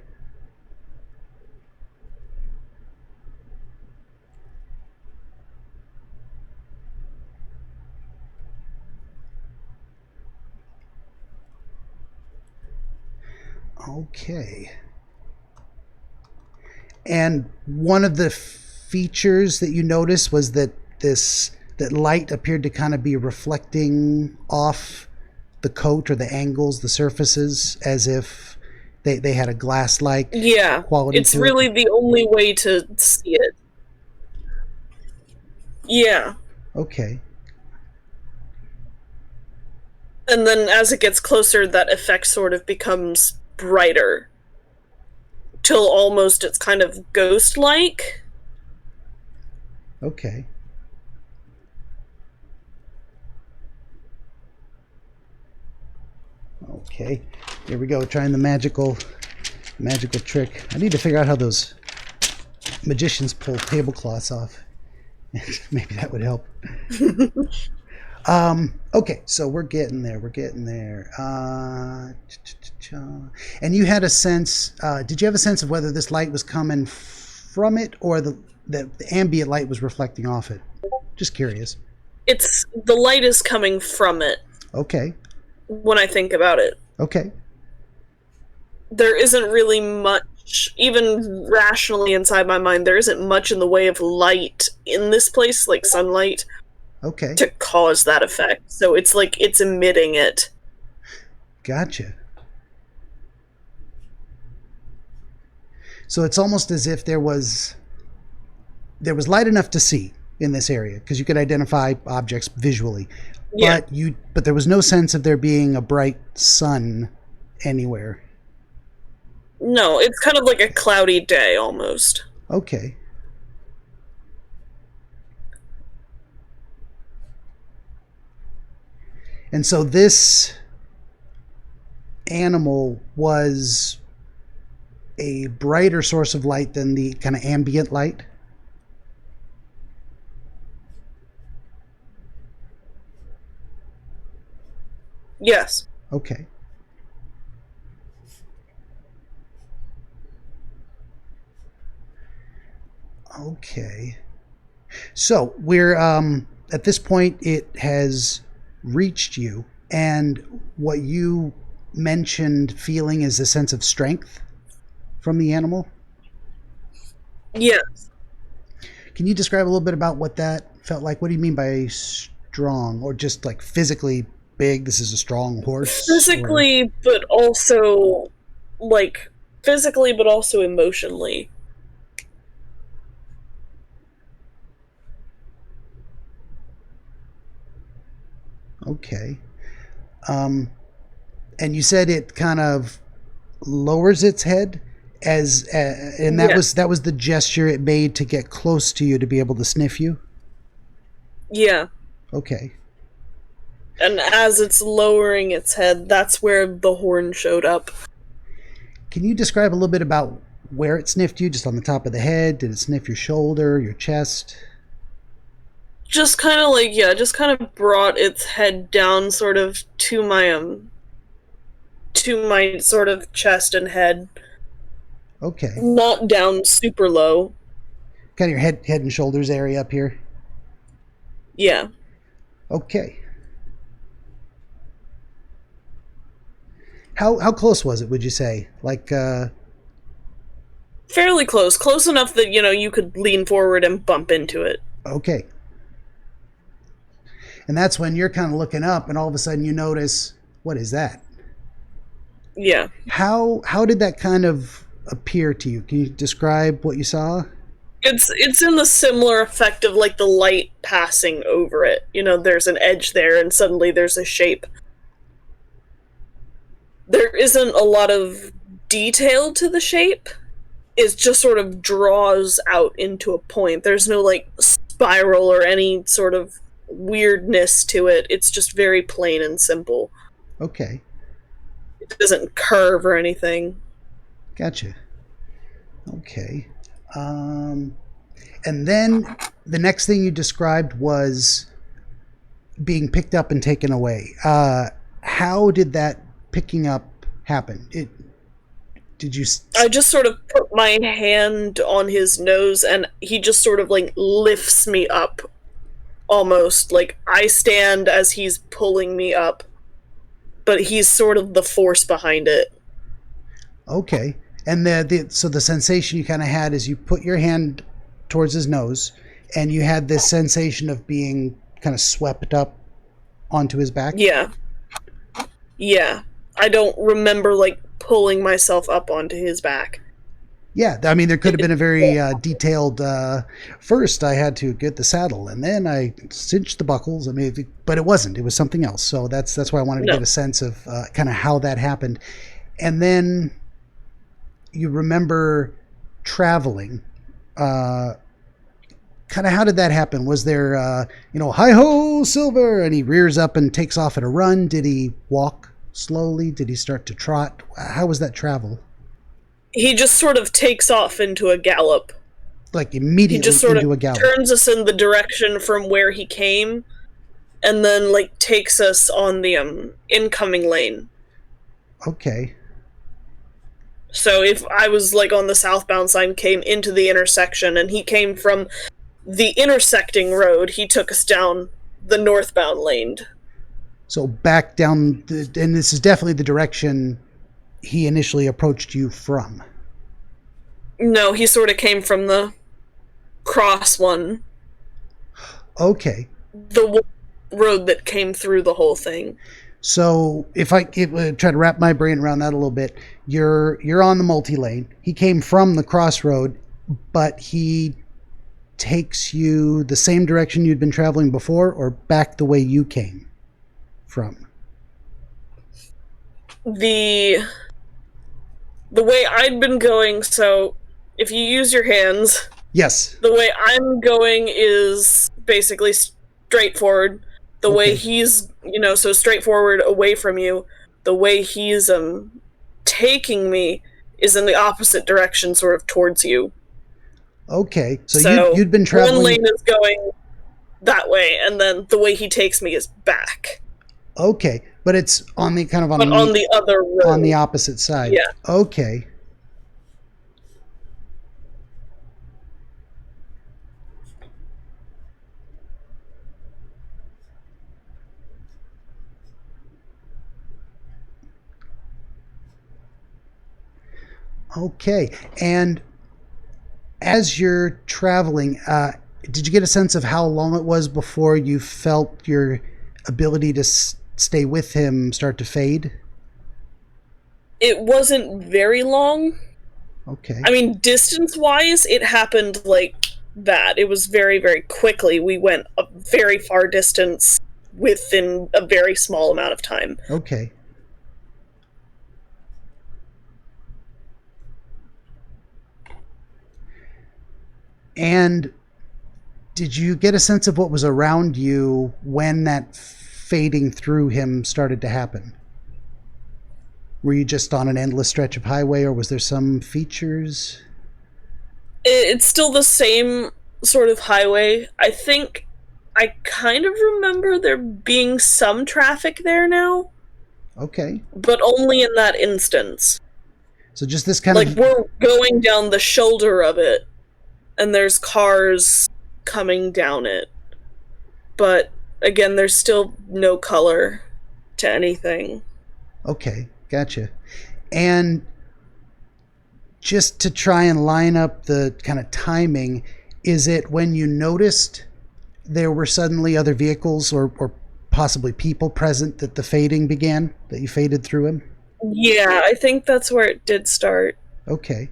Okay. And one of the features that you noticed was that that light appeared to kind of be reflecting off the coat or the angles, the surfaces, as if they had a glass-like quality. It's really the only way to see it. Yeah. Okay. And then as it gets closer, that effect sort of becomes brighter. Till almost it's kind of ghost-like. Okay. Okay. Here we go, trying the magical trick. I need to figure out how those magicians pull tablecloths off. Maybe that would help. Okay, so we're getting there. And you had a sense, did you have a sense of whether this light was coming from it or the ambient light was reflecting off it? Just curious. The light is coming from it. Okay. When I think about it. Okay. There isn't really much, even rationally inside my mind, there isn't much in the way of light in this place, like sunlight. Okay. To cause that effect. So it's like it's emitting it. Gotcha. So it's almost as if there was there was light enough to see in this area because you could identify objects visually. Yeah. But there was no sense of there being a bright sun anywhere. No, it's kind of like a cloudy day almost. Okay. And so this animal was a brighter source of light than the kind of ambient light? Yes. Okay. Okay. So we're at this point it has reached you, and what you mentioned feeling is a sense of strength from the animal. Yes. Can you describe a little bit about what that felt like? What do you mean by strong, or just like physically big? This is a strong horse. Physically, but also physically, but also emotionally. Okay. And you said it kind of lowers its head and that was the gesture it made to get close to you to be able to sniff you? Yeah. Okay. And as it's lowering its head, that's where the horn showed up. Can you describe a little bit about where it sniffed you? Just on the top of the head? Did it sniff your shoulder, your chest? Just kind of brought its head down sort of to my sort of chest and head. Okay. Not down super low. Kind of your head and shoulders area up here? Yeah. Okay. How close was it, would you say? Fairly close. Close enough that, you could lean forward and bump into it. Okay. And that's when you're kind of looking up and all of a sudden you notice, what is that? Yeah. How did that kind of appear to you? Can you describe what you saw? It's in the similar effect of like the light passing over it. There's an edge there and suddenly there's a shape. There isn't a lot of detail to the shape. It just sort of draws out into a point. There's no spiral or any sort of weirdness to it. It's just very plain and simple. Okay. It doesn't curve or anything. Gotcha. Okay. And then the next thing you described was being picked up and taken away. How did that picking up happen? I just sort of put my hand on his nose and he just sort of lifts me up. Almost like I stand as he's pulling me up, but he's sort of the force behind it. Okay. And so the sensation you kind of had is you put your hand towards his nose and you had this sensation of being kind of swept up onto his back? Yeah. I don't remember pulling myself up onto his back. Yeah, I mean, there could have been a very detailed, first I had to get the saddle, and then I cinched the buckles. I mean, but it wasn't. It was something else. So that's why I wanted to get a sense of kind of how that happened. And then you remember traveling. Kind of how did that happen? Was there, hi-ho, Silver, and he rears up and takes off at a run? Did he walk slowly? Did he start to trot? How was that travel? He just sort of takes off into a gallop. Immediately he just sort into of a gallop. Turns us in the direction from where he came, and then takes us on the incoming lane. Okay. So if I was on the southbound side, came into the intersection, and he came from the intersecting road, he took us down the northbound lane. So back down, and this is definitely the direction he initially approached you from. No, he sort of came from the cross one. Okay. The road that came through the whole thing. So if I try to wrap my brain around that a little bit, you're on the multi-lane. He came from the crossroad, but he takes you the same direction you'd been traveling before, or back the way you came from? The way I'd been going, so if you use your hands, Yes. the way I'm going is basically straightforward. The way he's, so straightforward away from you. The way he's taking me is in the opposite direction, sort of towards you. Okay, so you'd been traveling. One lane is going that way, and then the way he takes me is back. Okay, but it's on the kind of on the other road. On the opposite side. Yeah. Okay. Okay, and as you're traveling, did you get a sense of how long it was before you felt your ability to stay with him start to fade? It wasn't very long. Okay. I mean, distance-wise, it happened like that. It was very, very quickly. We went a very far distance within a very small amount of time. Okay. And did you get a sense of what was around you when that fading through him started to happen? Were you just on an endless stretch of highway, or was there some features? It's still the same sort of highway. I think I kind of remember there being some traffic there now. Okay. But only in that instance. So just this kind of... Like, we're going down the shoulder of it, and there's cars coming down it. But, again, there's still no color to anything. Okay, gotcha. And just to try and line up the kind of timing, is it when you noticed there were suddenly other vehicles or possibly people present that the fading began, that you faded through him? Yeah, I think that's where it did start. Okay.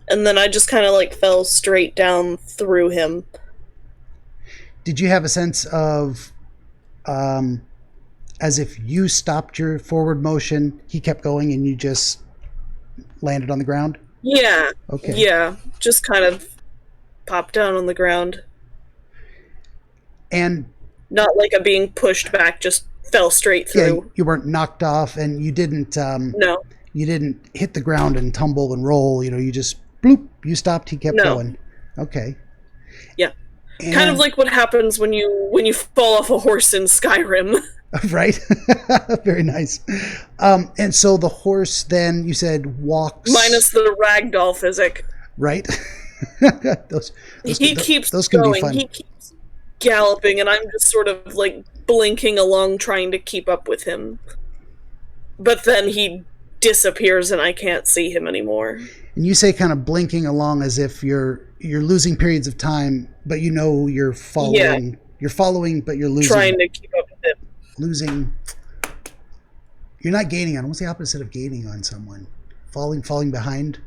And then I just kind of like fell straight down through him. Did you have a sense of, as if you stopped your forward motion, he kept going and you just landed on the ground? Yeah. Okay. Yeah, just kind of popped down on the ground. And not like a being pushed back, just fell straight through. Yeah, you weren't knocked off, and you didn't. No. You didn't hit the ground and tumble and roll. You just bloop. You stopped. He kept going. Okay. Yeah. And kind of like what happens when you fall off a horse in Skyrim. Right. Very nice. And so the horse then, you said, walks minus the ragdoll physic. Right. He keeps those can going. Be fun. He keeps galloping, and I'm just sort of like blinking along, trying to keep up with him. But then he disappears, and I can't see him anymore. And you say kind of blinking along as if you're losing periods of time, but you're following. Yeah. You're following, but you're losing. Trying to keep up with him. Losing. You're not gaining on. What's the opposite of gaining on someone? Falling behind.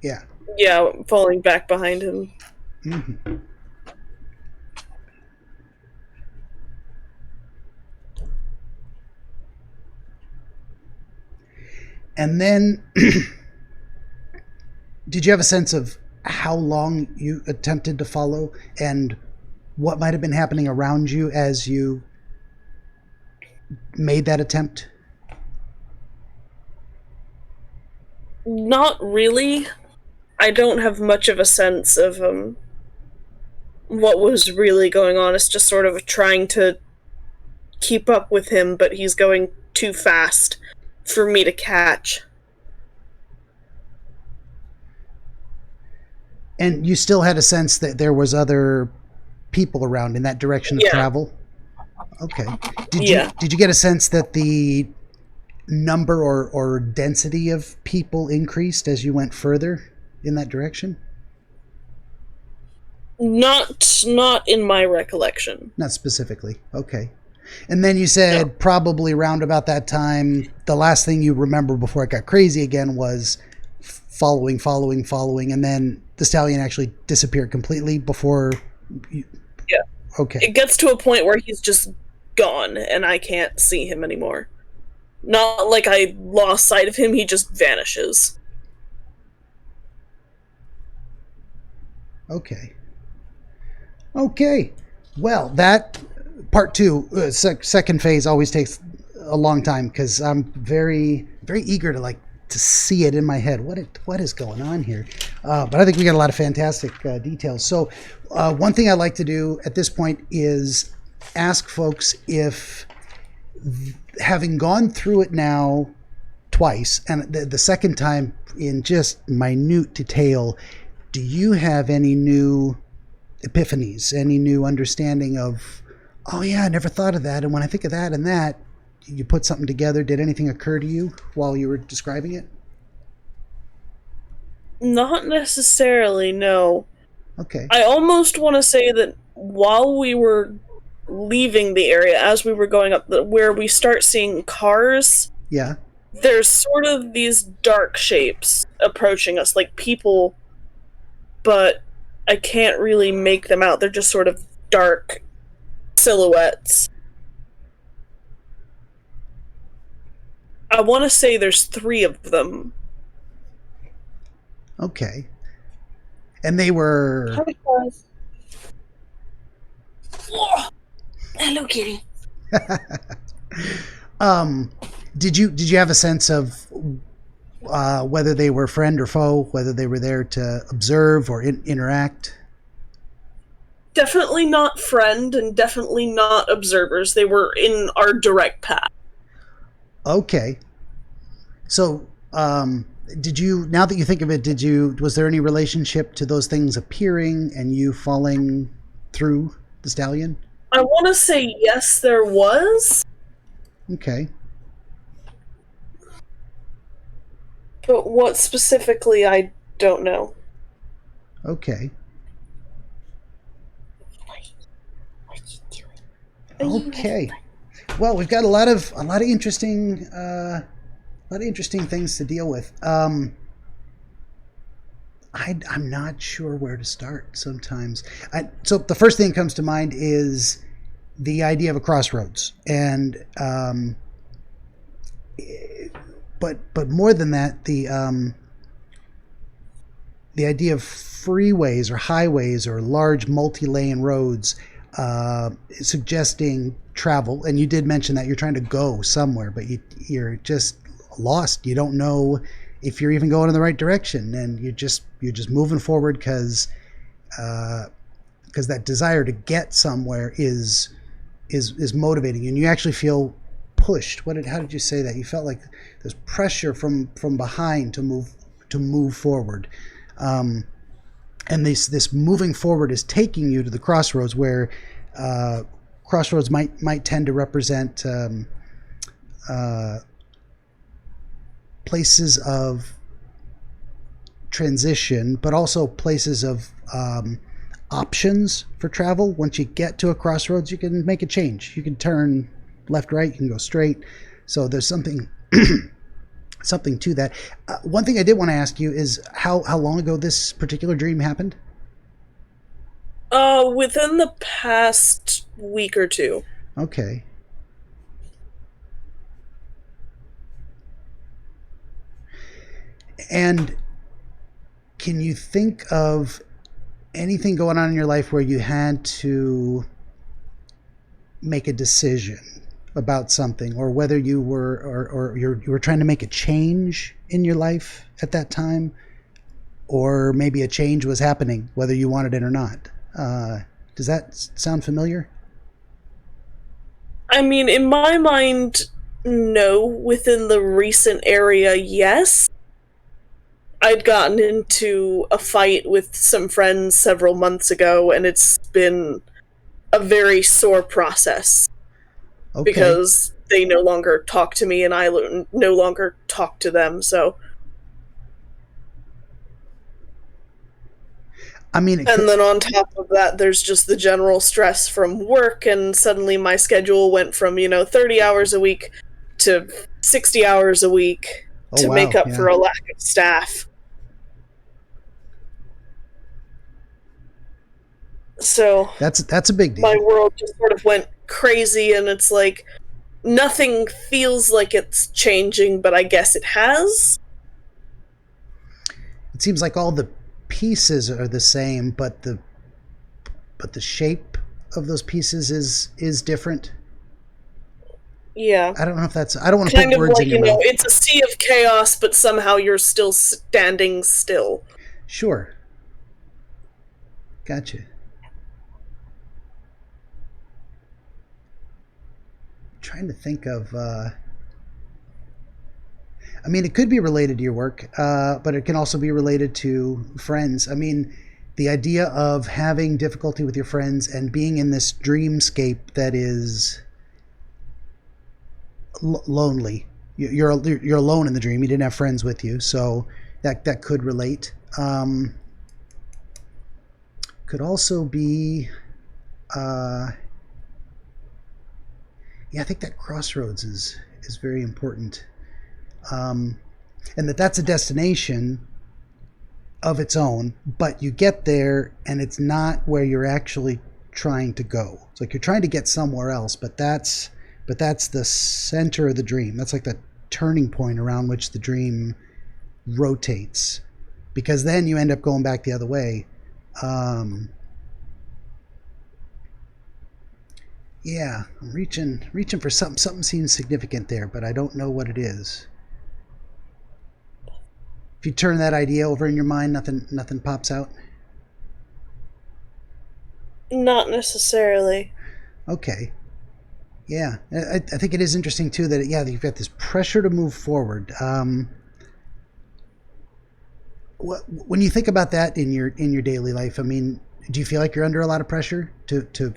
Yeah. Yeah, falling back behind him. Mm-hmm. And then, did you have a sense of how long you attempted to follow and what might have been happening around you as you made that attempt? Not really. I don't have much of a sense of what was really going on. It's just sort of trying to keep up with him, but he's going too fast for me to catch. And you still had a sense that there was other people around in that direction of travel? Okay. Did you get a sense that the number or density of people increased as you went further in that direction? Not in my recollection. Not specifically. Okay. And then you said probably around about that time, the last thing you remember before it got crazy again was following, and then the stallion actually disappeared completely before you... Yeah. Okay. It gets to a point where he's just gone, and I can't see him anymore. Not like I lost sight of him, he just vanishes. Okay. Well, that part two, second phase always takes a long time because I'm very, very eager to see it in my head. What is going on here? But I think we got a lot of fantastic details. So one thing I like to do at this point is ask folks if, having gone through it now twice, and the second time in just minute detail, do you have any new epiphanies, any new understanding of, oh yeah, I never thought of that, and when I think of that and that, you put something together? Did anything occur to you while you were describing it? Not necessarily, no. Okay. I almost want to say that while we were leaving the area, as we were going up, where we start seeing cars, Yeah. there's sort of these dark shapes approaching us, like people, but I can't really make them out. They're just sort of dark silhouettes. I want to say there's 3 of them. Okay. And they were... Oh, hello, kitty. Did you have a sense of whether they were friend or foe, whether they were there to observe or interact? Definitely not friend and definitely not observers. They were in our direct path. Okay. So, did you, now that you think of it, was there any relationship to those things appearing and you falling through the stallion? I want to say yes, there was. Okay. But what specifically, I don't know. Okay. What are you doing? Okay. Well, we've got a lot of interesting things to deal with. I'm not sure where to start sometimes. So the first thing that comes to mind is the idea of a crossroads, and but more than that, the idea of freeways or highways or large multi-lane roads, suggesting travel. And you did mention that you're trying to go somewhere, but you're just lost. You don't know if you're even going in the right direction, and you're just moving forward because that desire to get somewhere is motivating you, and you actually feel pushed. How did you say that? You felt like there's pressure from behind to move forward, and this moving forward is taking you to the crossroads, where crossroads might tend to represent places of transition, but also places of options for travel. Once you get to a crossroads, you can make a change. You can turn left, right, you can go straight. So there's something something to that. One thing I did want to ask you is how long ago this particular dream happened? Within the past week or 2. Okay. And can you think of anything going on in your life where you had to make a decision about something, or whether you were or you were trying to make a change in your life at that time, or maybe a change was happening whether you wanted it or not? Does that sound familiar? I mean, in my mind, no. Within the recent area, yes. I'd gotten into a fight with some friends several months ago, and it's been a very sore process. Okay. Because they no longer talk to me, and I no longer talk to them, so... I mean, and then on top of that, there's just the general stress from work, and suddenly my schedule went from, 30 hours a week to 60 hours a week to make up for a lack of staff. So That's a big my deal. world just sort of went crazy, and it's like nothing feels like it's changing, but I guess it has. It seems like all the pieces are the same, but the shape of those pieces is different. Yeah. I don't know if that's. I don't want to Kind put of words like, in your mouth. it's a sea of chaos, but somehow you're still standing still. Sure. Gotcha. Trying to think of. I mean, it could be related to your work, but it can also be related to friends. I mean, the idea of having difficulty with your friends and being in this dreamscape that is lonely. You're alone in the dream. You didn't have friends with you, so that could relate. Could also be, yeah, I think that crossroads is very important, and that's a destination of its own, but you get there and it's not where you're actually trying to go. It's like you're trying to get somewhere else, but that's the center of the dream. That's like the turning point around which the dream rotates, because then you end up going back the other way. Yeah, I'm reaching for something. Something seems significant there, but I don't know what it is. If you turn that idea over in your mind, nothing pops out. Not necessarily. Okay. Yeah, I think it is interesting too that you've got this pressure to move forward. When you think about that in your daily life, I mean, do you feel like you're under a lot of pressure to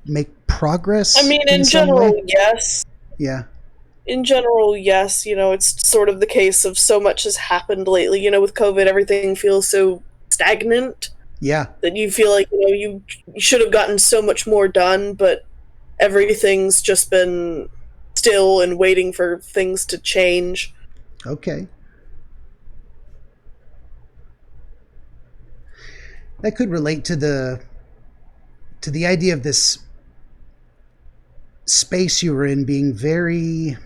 make I progress mean, in in some general, way? yes. Yeah. In general, yes. It's sort of the case of so much has happened lately. With COVID, everything feels so stagnant Yeah. that you feel like, you should have gotten so much more done, but everything's just been still and waiting for things to change. Okay. That could relate to the idea of this space you were in being very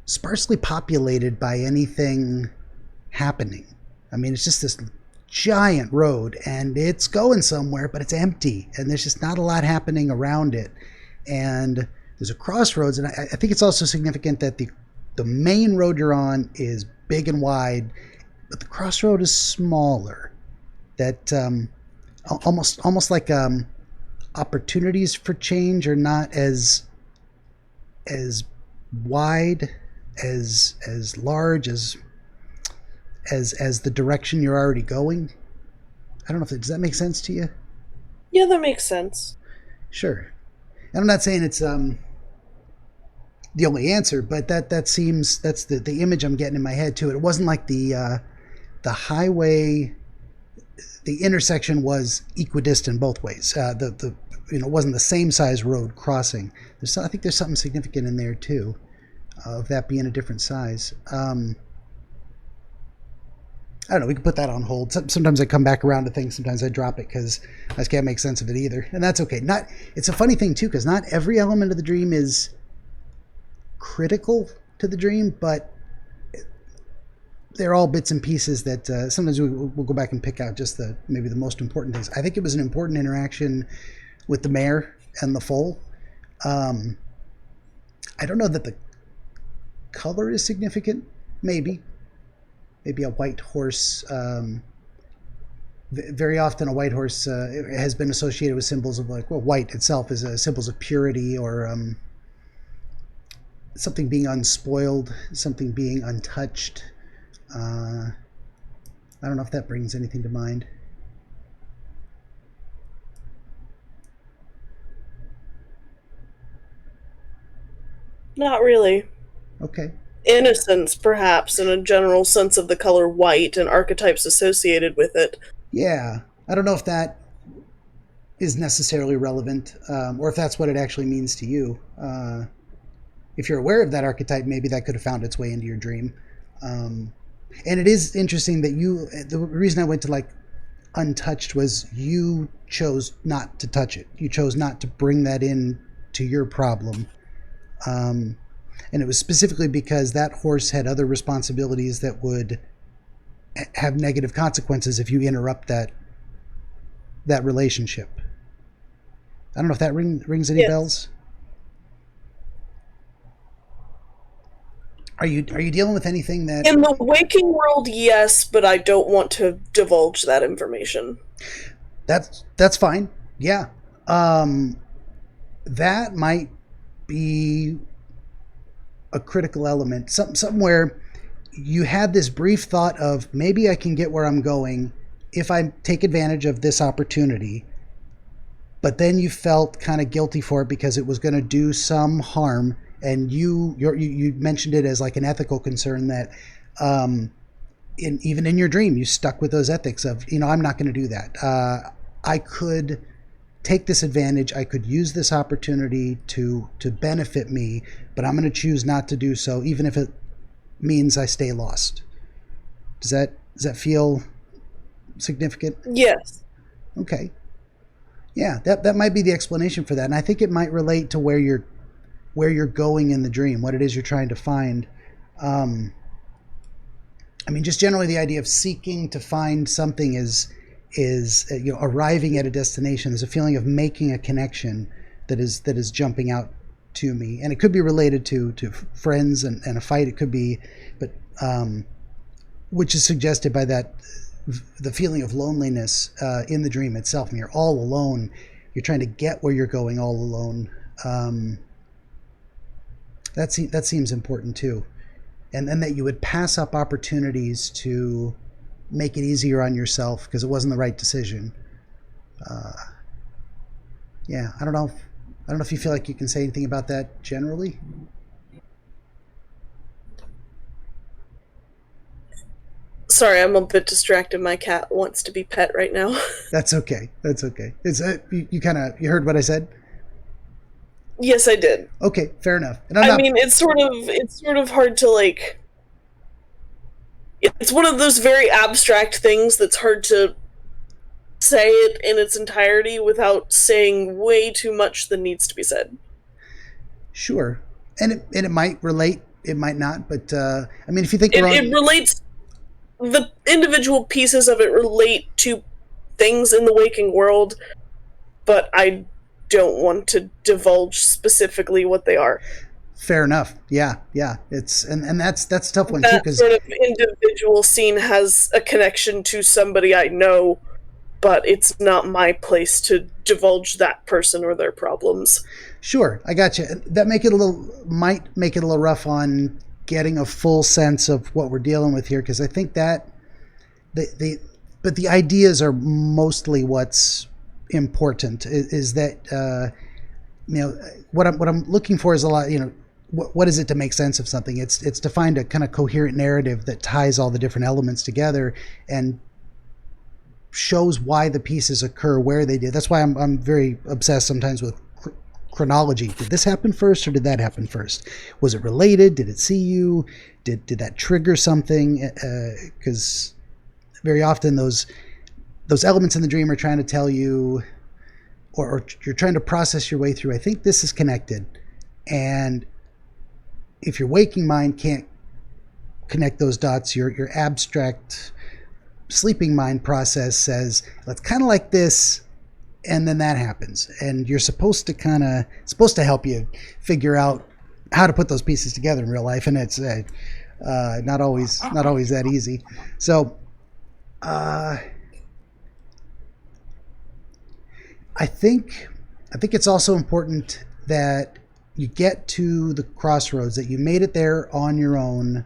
sparsely populated by anything happening. I mean, it's just this giant road and it's going somewhere, but it's empty and there's just not a lot happening around it. And there's a crossroads, and I think it's also significant that the main road you're on is big and wide, but the crossroad is smaller. That almost like opportunities for change are not as wide, as large as the direction you're already going. I don't know if does that make sense to you? Yeah, that makes sense. Sure. And I'm not saying it's the only answer, but that's the image I'm getting in my head too. It wasn't like the highway, the intersection was equidistant both ways. The it wasn't the same size road crossing. I think there's something significant in there too, of that being a different size. I don't know. We can put that on hold. Sometimes I come back around to things. Sometimes I drop it because I just can't make sense of it either, and that's okay. It's a funny thing too, because not every element of the dream is critical to the dream, but they're all bits and pieces that sometimes we'll go back and pick out just maybe the most important things. I think it was an important interaction with the mayor and the foal. I don't know that the color is significant. Maybe a white horse. Very often, a white horse has been associated with symbols of white itself is symbols of purity or something being unspoiled, something being untouched. I don't know if that brings anything to mind. Not really. Okay. Innocence, perhaps, in a general sense of the color white and archetypes associated with it. Yeah. I don't know if that is necessarily relevant, or if that's what it actually means to you. If you're aware of that archetype, maybe that could have found its way into your dream. And it is interesting that the reason I went to untouched was you chose not to touch it. You chose not to bring that in to your problem. And it was specifically because that horse had other responsibilities that would have negative consequences if you interrupt that relationship. I don't know if that rings any bells. Are you dealing with anything that in the waking world? Yes, but I don't want to divulge that information. That's fine. Yeah. That might be a critical element. Somewhere you had this brief thought of maybe I can get where I'm going if I take advantage of this opportunity, but then you felt kind of guilty for it because it was going to do some harm, and you mentioned it as like an ethical concern that even in your dream you stuck with those ethics of, I'm not going to do that. I could take this advantage. I could use this opportunity to benefit me, but I'm going to choose not to do so, even if it means I stay lost. Does that feel significant? Yes. Okay. Yeah, that might be the explanation for that, and I think it might relate to where you're going in the dream, what it is you're trying to find. Just generally the idea of seeking to find something is arriving at a destination. There's a feeling of making a connection that is jumping out to me, and it could be related to friends and a fight. It could be, but which is suggested by the feeling of loneliness in the dream itself. When you're all alone, you're trying to get where you're going all alone. That seems important too, and that you would pass up opportunities to make it easier on yourself because it wasn't the right decision. Yeah, I don't know if you feel like you can say anything about that generally. Sorry, I'm a bit distracted. My cat wants to be pet right now. That's okay. It's you heard what I said? Yes, I did. Okay, fair enough. And it's sort of hard to like. It's one of those very abstract things that's hard to say it in its entirety without saying way too much that needs to be said. Sure, and it might relate, it might not, but if you think it relates. The individual pieces of it relate to things in the waking world, but I don't want to divulge specifically what they are. Fair enough. Yeah. It's and that's a tough one too, because that sort of individual scene has a connection to somebody I know, but it's not my place to divulge that person or their problems. Sure, I got you. That might make it a little rough on getting a full sense of what we're dealing with here, because I think that but the ideas are mostly what's important. Is that what I'm looking for is a lot. What is it to make sense of something? It's to find a kind of coherent narrative that ties all the different elements together and shows why the pieces occur where they did. That's why I'm very obsessed sometimes with chronology. Did this happen first or did that happen first? Was it related? Did it see you? Did that trigger something? Because very often those elements in the dream are trying to tell you, or you're trying to process your way through, I think this is connected. And if your waking mind can't connect those dots, your abstract sleeping mind process says, let's kind of like this, and then that happens. And you're supposed to help you figure out how to put those pieces together in real life, and it's not always that easy. So I think it's also important that you get to the crossroads, that you made it there on your own,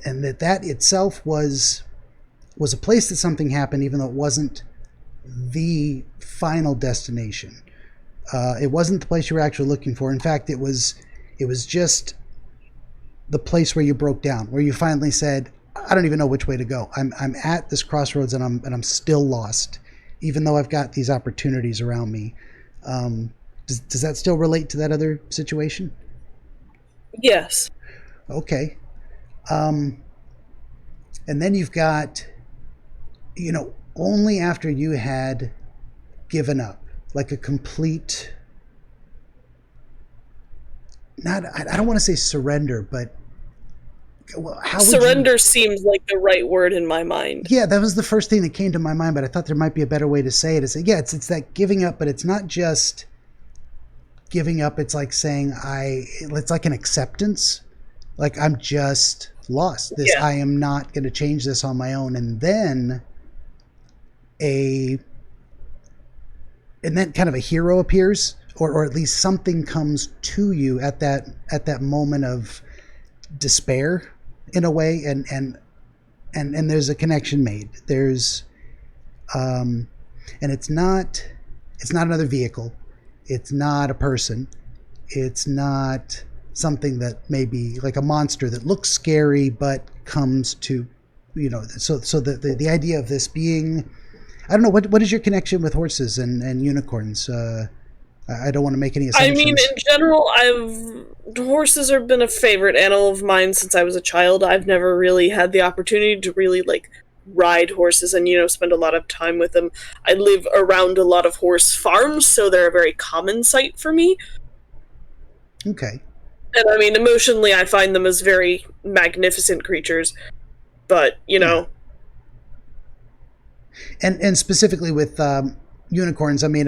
and that itself was a place that something happened, even though it wasn't the final destination. It wasn't the place you were actually looking for. In fact, it was just the place where you broke down, where you finally said, I don't even know which way to go. I'm at this crossroads and I'm still lost, even though I've got these opportunities around me. Does that still relate to that other situation? Yes. Okay. And then you've got, only after you had given up, like a complete, not, I don't want to say surrender, but how would Surrender you? seems like the right word in my mind. Yeah, that was the first thing that came to my mind, but I thought there might be a better way to say it. Is that, yeah, it's that giving up, but it's not just giving up. It's like saying it's like an acceptance. Like, I'm just lost. This, Yeah. I am not going to change this on my own. A and then kind of a hero appears, or at least something comes to you at that moment of despair, in a way, and there's a connection made. There's and it's not another vehicle, it's not a person, it's not something that may be like a monster that looks scary but comes to, so the idea of this being, I don't know, what is your connection with horses and unicorns? I don't want to make any I assumptions. mean, in general, horses have been a favorite animal of mine since I was a child. I've never really had the opportunity to really like ride horses and spend a lot of time with them. I live around a lot of horse farms, so they're a very common sight for me. Okay. And I mean, emotionally, I find them as very magnificent creatures. But And specifically with unicorns, I mean,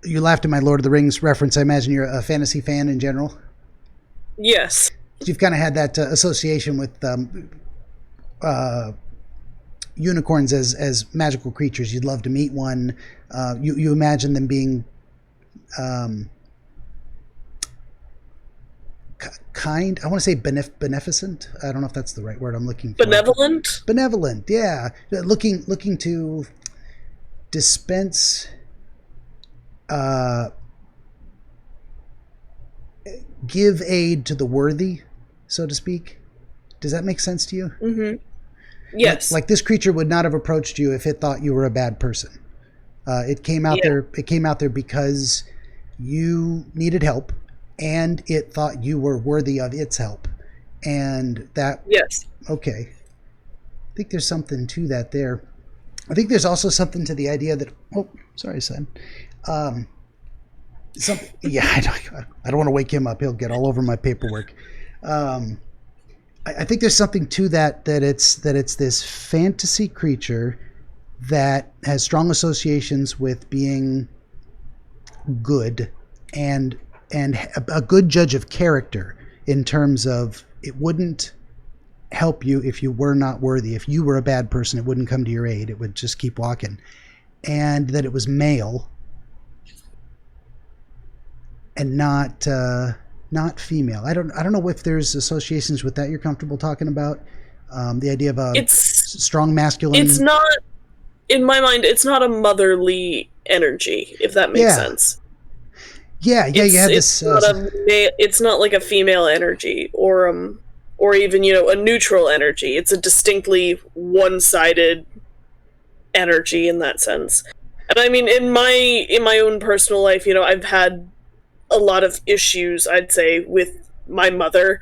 you laughed at my Lord of the Rings reference. I imagine you're a fantasy fan in general. yes. You've kind of had that association with unicorns as magical creatures. You'd love to meet one. You imagine them being kind. I want to say beneficent. I don't know if that's the right word I'm looking for. Benevolent? Benevolent, yeah. Looking to dispense give aid to the worthy, so to speak. Does that make sense to you? Mm-hmm. Yes. Like this creature would not have approached you if it thought you were a bad person. It came out there. It came out there because you needed help, and it thought you were worthy of its help, and that. Yes. Okay. I think there's something to that there. I think there's also something to the idea that. Oh, sorry, son. Yeah, I don't want to wake him up. He'll get all over my paperwork. I think there's something to that it's this fantasy creature that has strong associations with being good and a good judge of character, in terms of it wouldn't help you if you were not worthy. If you were a bad person, it wouldn't come to your aid. It would just keep walking. And that it was male and not female. I don't know if there's associations with that you're comfortable talking about. The idea of a strong masculine. It's not, in my mind, it's not a motherly energy, if that makes sense. Yeah, you had this. It's not like a female energy or even a neutral energy. It's a distinctly one-sided energy in that sense. And I mean, in my own personal life, I've had a lot of issues, I'd say, with my mother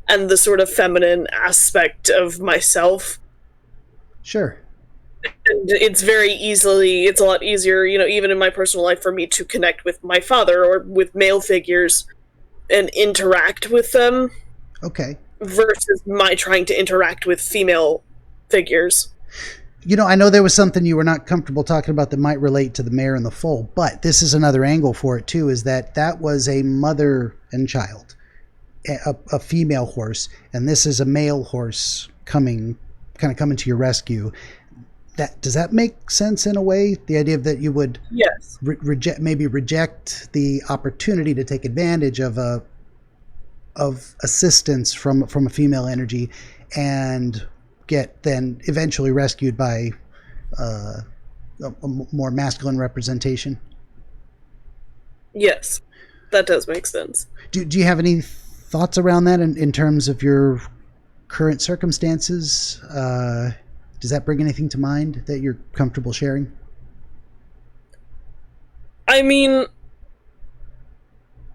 and the sort of feminine aspect of myself. Sure. And it's a lot easier, even in my personal life, for me to connect with my father or with male figures and interact with them. Okay. Versus my trying to interact with female figures. I know there was something you were not comfortable talking about that might relate to the mare and the foal, but this is another angle for it too, is that was a mother and child, a female horse, and this is a male horse coming to your rescue. Does that make sense in a way? The idea that you would reject the opportunity to take advantage of assistance from a female energy and get then eventually rescued by a more masculine representation. Yes, that does make sense. Do you have any thoughts around that in terms of your current circumstances? Does that bring anything to mind that you're comfortable sharing? I mean,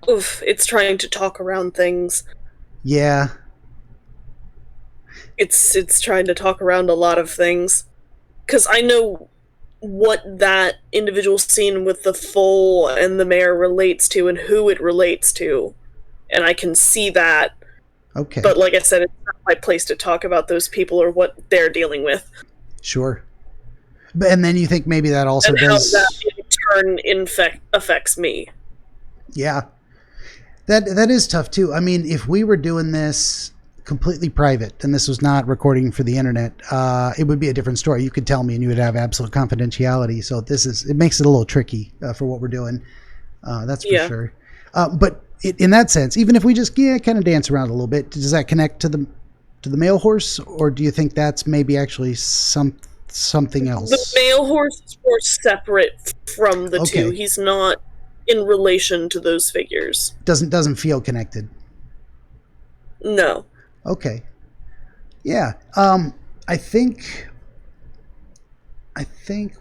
it's trying to talk around things. Yeah. It's trying to talk around a lot of things. because I know what that individual scene with the foal and the mare relates to and who it relates to, and I can see that. Okay. But like I said, it's not my place to talk about those people or what they're dealing with. Sure. And then you think maybe that also and does... how that in turn affects me. Yeah. That is tough too. I mean, if we were doing this completely private and this was not recording for the internet, it would be a different story. You could tell me and you would have absolute confidentiality. So it makes it a little tricky for what we're doing. That's for sure. But in that sense, even if we just kind of dance around a little bit, does that connect to the male horse, or do you think that's maybe actually something else? The male horse is more separate from the two. He's not in relation to those figures. Doesn't feel connected. No. Okay. Yeah. I think.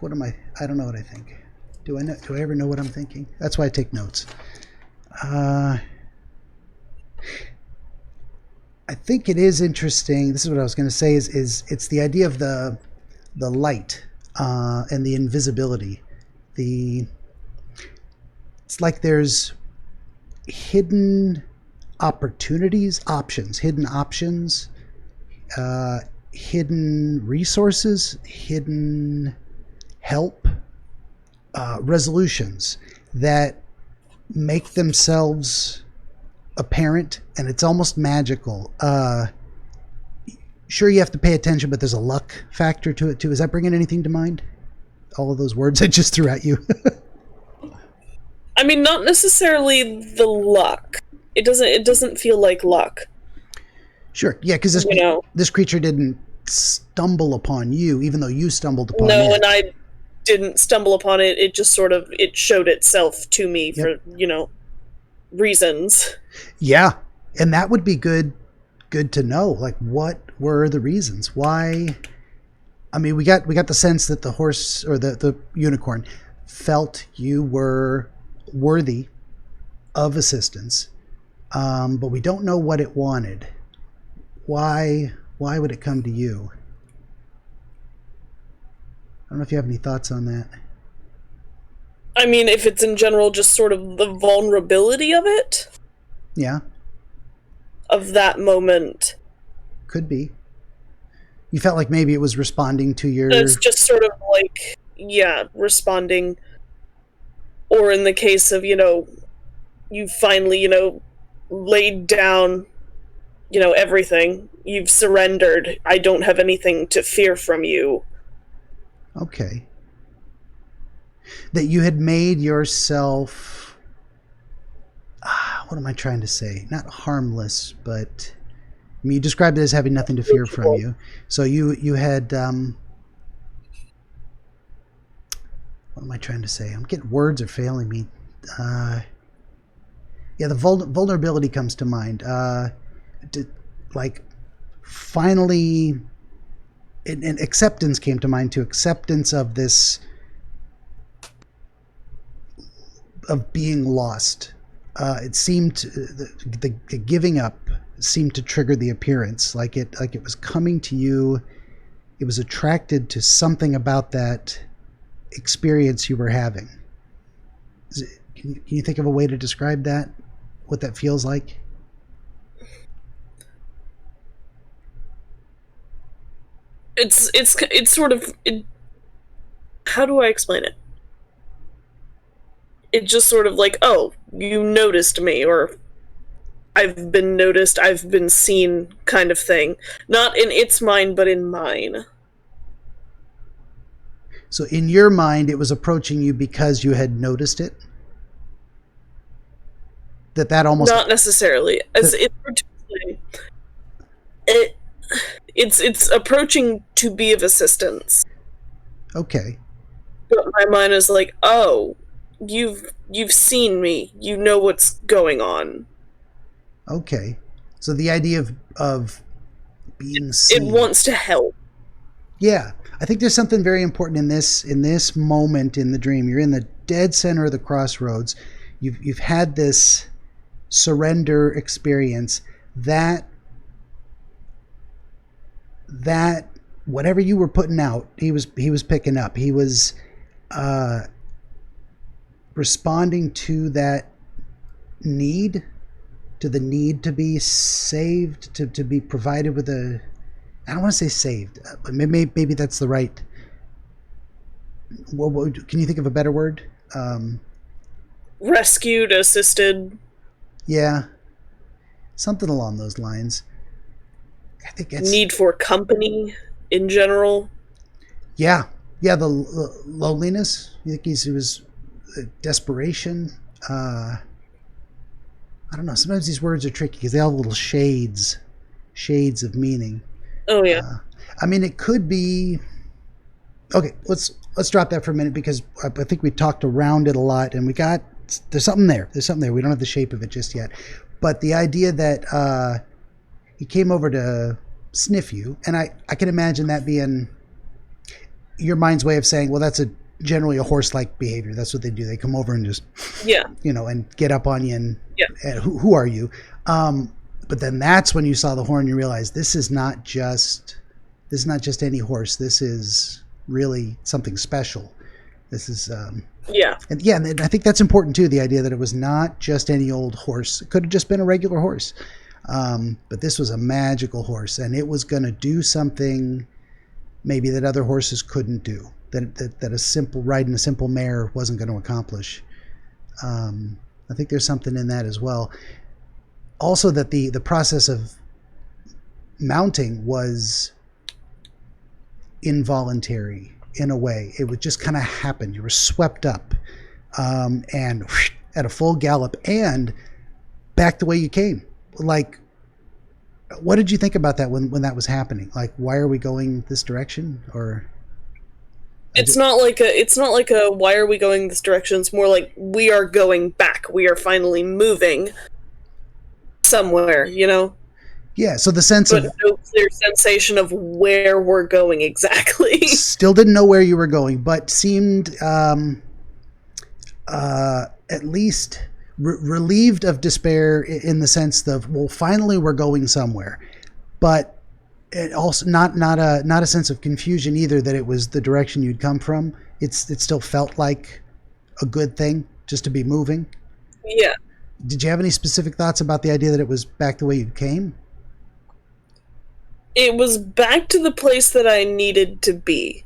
What am I? I don't know what I think. Do I ever know what I'm thinking? That's why I take notes. I think it is interesting. This is what I was going to say. Is it's the idea of the light and the invisibility. It's like there's hidden options, hidden resources, hidden help, resolutions that make themselves apparent, and it's almost magical. Sure, you have to pay attention, but there's a luck factor to it too. Is that bringing anything to mind? All of those words I just threw at you. I mean, not necessarily the luck. It doesn't feel like luck. Sure, yeah, because this creature didn't stumble upon you, even though you stumbled upon it. No, and I didn't stumble upon it. It just sort of showed itself to me for reasons. Yeah, and that would be good to know. Like, what were the reasons? Why? I mean, we got the sense that the horse or the unicorn felt you were worthy of assistance, but we don't know what it wanted. Why would it come to you? I don't know if you have any thoughts on that. I mean, if it's in general just sort of the vulnerability of it. Yeah. Of that moment. Could be. You felt like maybe it was responding to your... It's just sort of like, responding. Or in the case of, you finally, laid down, everything. You've surrendered. I don't have anything to fear from you. Okay. That you had made yourself... what am I trying to say? Not harmless, but... I mean, you described it as having nothing to fear from you. So you had... what am I trying to say? I'm getting... Words are failing me. The vulnerability comes to mind. Finally... And acceptance came to mind too. Acceptance of this... of being lost. It seemed... the giving up seemed to trigger the appearance. Like it was coming to you. It was attracted to something about that experience you were having. Can you think of a way to describe that? What that feels like? It's sort of... how do I explain it? It's just sort of like, oh, you noticed me, or I've been noticed, I've been seen kind of thing. Not in its mind, but in mine. So in your mind, it was approaching you because you had noticed it? That almost... Not necessarily. It's approaching to be of assistance. Okay. But my mind is like, oh, you've seen me. You know what's going on. Okay. So the idea of being seen. It wants to help. Yeah. I think there's something very important in this moment in the dream. You're in the dead center of the crossroads. You've had this surrender experience that whatever you were putting out, he was picking up. He was responding to that need, to the need to be saved, to be provided with a, I don't want to say saved, but maybe that's the right. Can you think of a better word? Rescued, assisted. Yeah, something along those lines. I think it's need for company in general. Yeah, the loneliness. You think it was desperation? I don't know. Sometimes these words are tricky because they have little shades of meaning. Oh yeah. I mean, it could be. Okay, let's drop that for a minute because I think we talked around it a lot, and there's something there. There's something there. We don't have the shape of it just yet, but the idea that he came over to sniff you, and I can imagine that being your mind's way of saying, well, that's generally a horse-like behavior. That's what they do. They come over and just, and get up on you and who are you? But then that's when you saw the horn. You realized this is not just any horse. This is really something special. This is and I think that's important too. The idea that it was not just any old horse. It could have just been a regular horse, but this was a magical horse, and it was going to do something maybe that other horses couldn't do. That a simple riding a simple mare wasn't going to accomplish. I think there's something in that as well. Also, that the process of mounting was involuntary in a way. It would just kind of happen. You were swept up and whoosh, at a full gallop and back the way you came. Like, what did you think about that when that was happening? Like, why are we going this direction? Or it's not like a why are we going this direction? It's more like we are going back. We are finally moving somewhere, Yeah, so the sense but no clear sensation of where we're going exactly. Still didn't know where you were going, but seemed at least relieved of despair in the sense of, well, finally we're going somewhere. But it also not a sense of confusion either that it was the direction you'd come from. It still felt like a good thing just to be moving. Yeah. Did you have any specific thoughts about the idea that it was back the way you came? It was back to the place that I needed to be,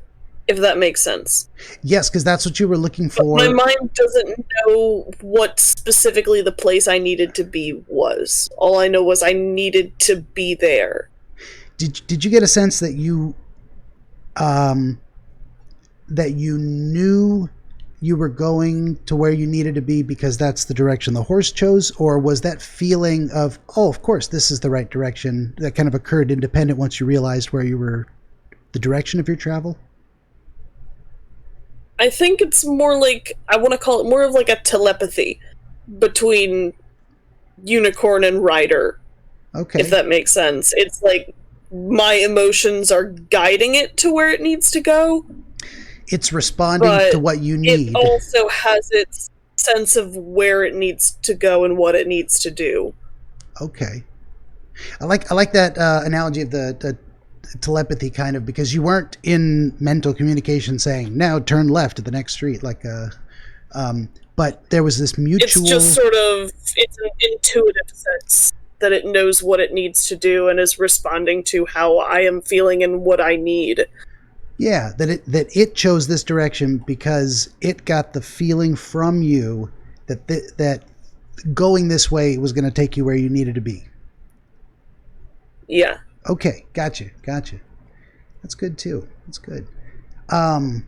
if that makes sense. Yes, because that's what you were looking for. But my mind doesn't know what specifically the place I needed to be was. All I know was I needed to be there. Did you get a sense that you knew you were going to where you needed to be because that's the direction the horse chose, or was that feeling of, oh, of course, this is the right direction, that kind of occurred independent once you realized where you were, the direction of your travel? I think it's more like, I want to call it more of like a telepathy between unicorn and rider. Okay. If that makes sense. It's like my emotions are guiding it to where it needs to go. It's responding to what you need. It also has its sense of where it needs to go and what it needs to do. Okay. I like that analogy of the telepathy kind of, because you weren't in mental communication saying, now turn left at the next street, but there was this mutual... It's just sort of, it's an intuitive sense that it knows what it needs to do and is responding to how I am feeling and what I need. Yeah, that it chose this direction because it got the feeling from you that going this way was going to take you where you needed to be. Yeah. Okay, gotcha. That's good too. That's good. I'm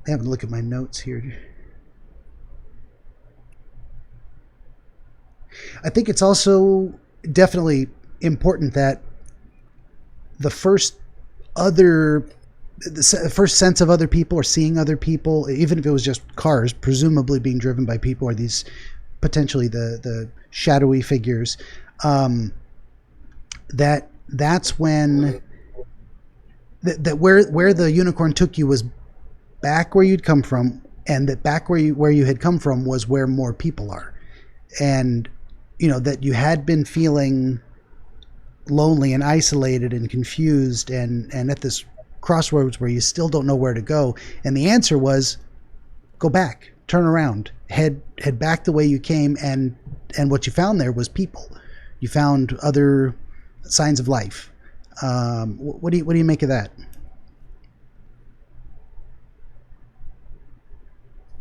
having a look at my notes here. I think it's also definitely important that the first sense of other people or seeing other people, even if it was just cars, presumably being driven by people, or these potentially the shadowy figures, that's when that where the unicorn took you was back where you'd come from, and that back where you had come from was where more people are, and that you had been feeling lonely and isolated and confused and at this crossroads where you still don't know where to go. And the answer was go back, turn around, head back the way you came. And what you found there was people. You found other signs of life. What do you make of that?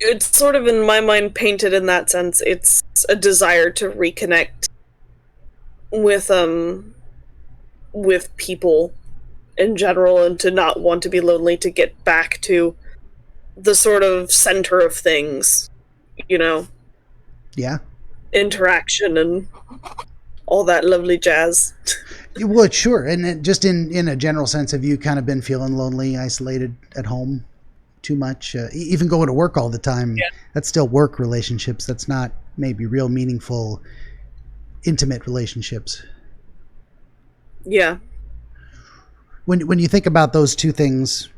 It's sort of, in my mind, painted in that sense. It's a desire to reconnect with people in general, and to not want to be lonely, to get back to the sort of center of things, Yeah. Interaction and all that lovely jazz. Well, sure. And just in a general sense, have you kind of been feeling lonely, isolated at home too much? Even going to work all the time, yeah. That's still work relationships. That's not maybe real meaningful, intimate relationships. Yeah. When you think about those two things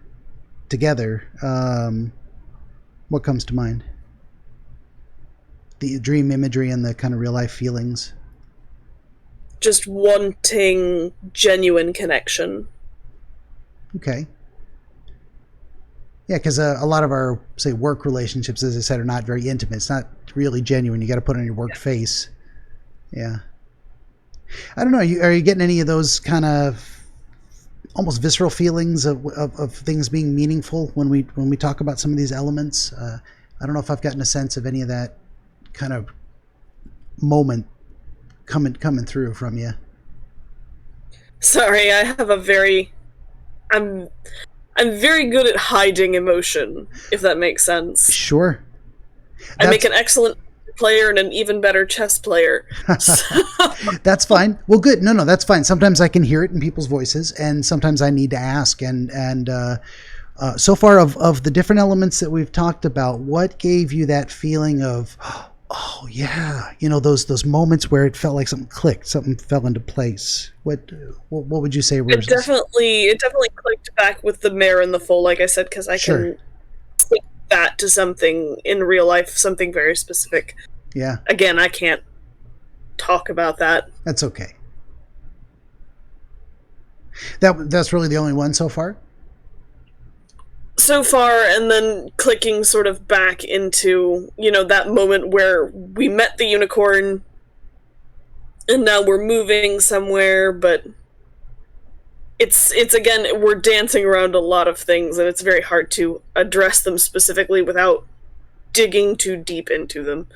together, what comes to mind? The dream imagery and the kind of real life feelings. Just wanting genuine connection. Okay. Yeah, because a lot of our, say, work relationships, as I said, are not very intimate. It's not really genuine. You got to put on your work face. Yeah. I don't know. Are you getting any of those kind of almost visceral feelings of things being meaningful when we talk about some of these elements? I don't know if I've gotten a sense of any of that kind of moment coming through from you. Sorry, I have I'm very good at hiding emotion, if that makes sense. Sure. I make an excellent player and an even better chess player. That's fine. Well, good. No, that's fine. Sometimes I can hear it in people's voices, and sometimes I need to ask. And so far of the different elements that we've talked about, what gave you that feeling of, oh yeah, those moments where it felt like something clicked, something fell into place? What would you say? It definitely clicked back with the mare and the foal, like I said, because I can link that to something in real life, something very specific. Yeah. Again, I can't talk about that. That's okay. That's really the only one so far? So far, and then clicking sort of back into, that moment where we met the unicorn, and now we're moving somewhere, but it's again, we're dancing around a lot of things, and it's very hard to address them specifically without digging too deep into them.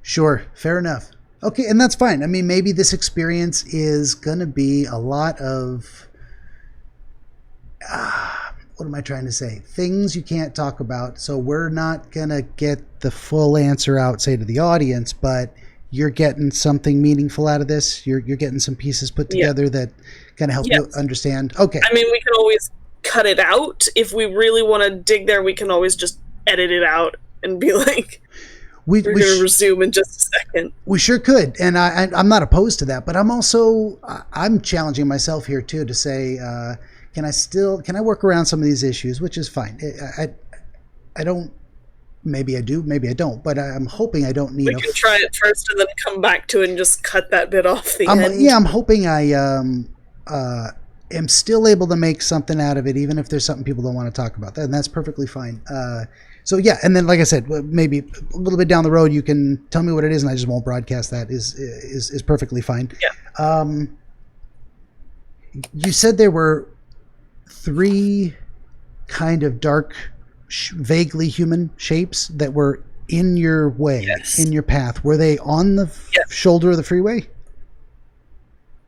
Sure, fair enough. Okay, and that's fine. I mean, maybe this experience is going to be a lot of, what am I trying to say? Things you can't talk about. So we're not going to get the full answer out, say, to the audience, but you're getting something meaningful out of this. You're getting some pieces put together that kind of help you understand. Okay. I mean, we can always cut it out. If we really want to dig there, we can always just edit it out and be like, we're going to resume in just a second. We sure could. And I'm not opposed to that, but I'm challenging myself here too to say, can I work around some of these issues, which is fine. I don't, maybe I do, maybe I don't, but I'm hoping I don't need. We can try it first and then come back to it and just cut that bit off the end. Yeah, I'm hoping I am still able to make something out of it, even if there's something people don't want to talk about. And that's perfectly fine. So yeah, and then like I said, maybe a little bit down the road, you can tell me what it is, and I just won't broadcast that. Is perfectly fine. Yeah. You said there were 3 kind of dark, vaguely human shapes that were in your way, in your path. Were they on the shoulder of the freeway?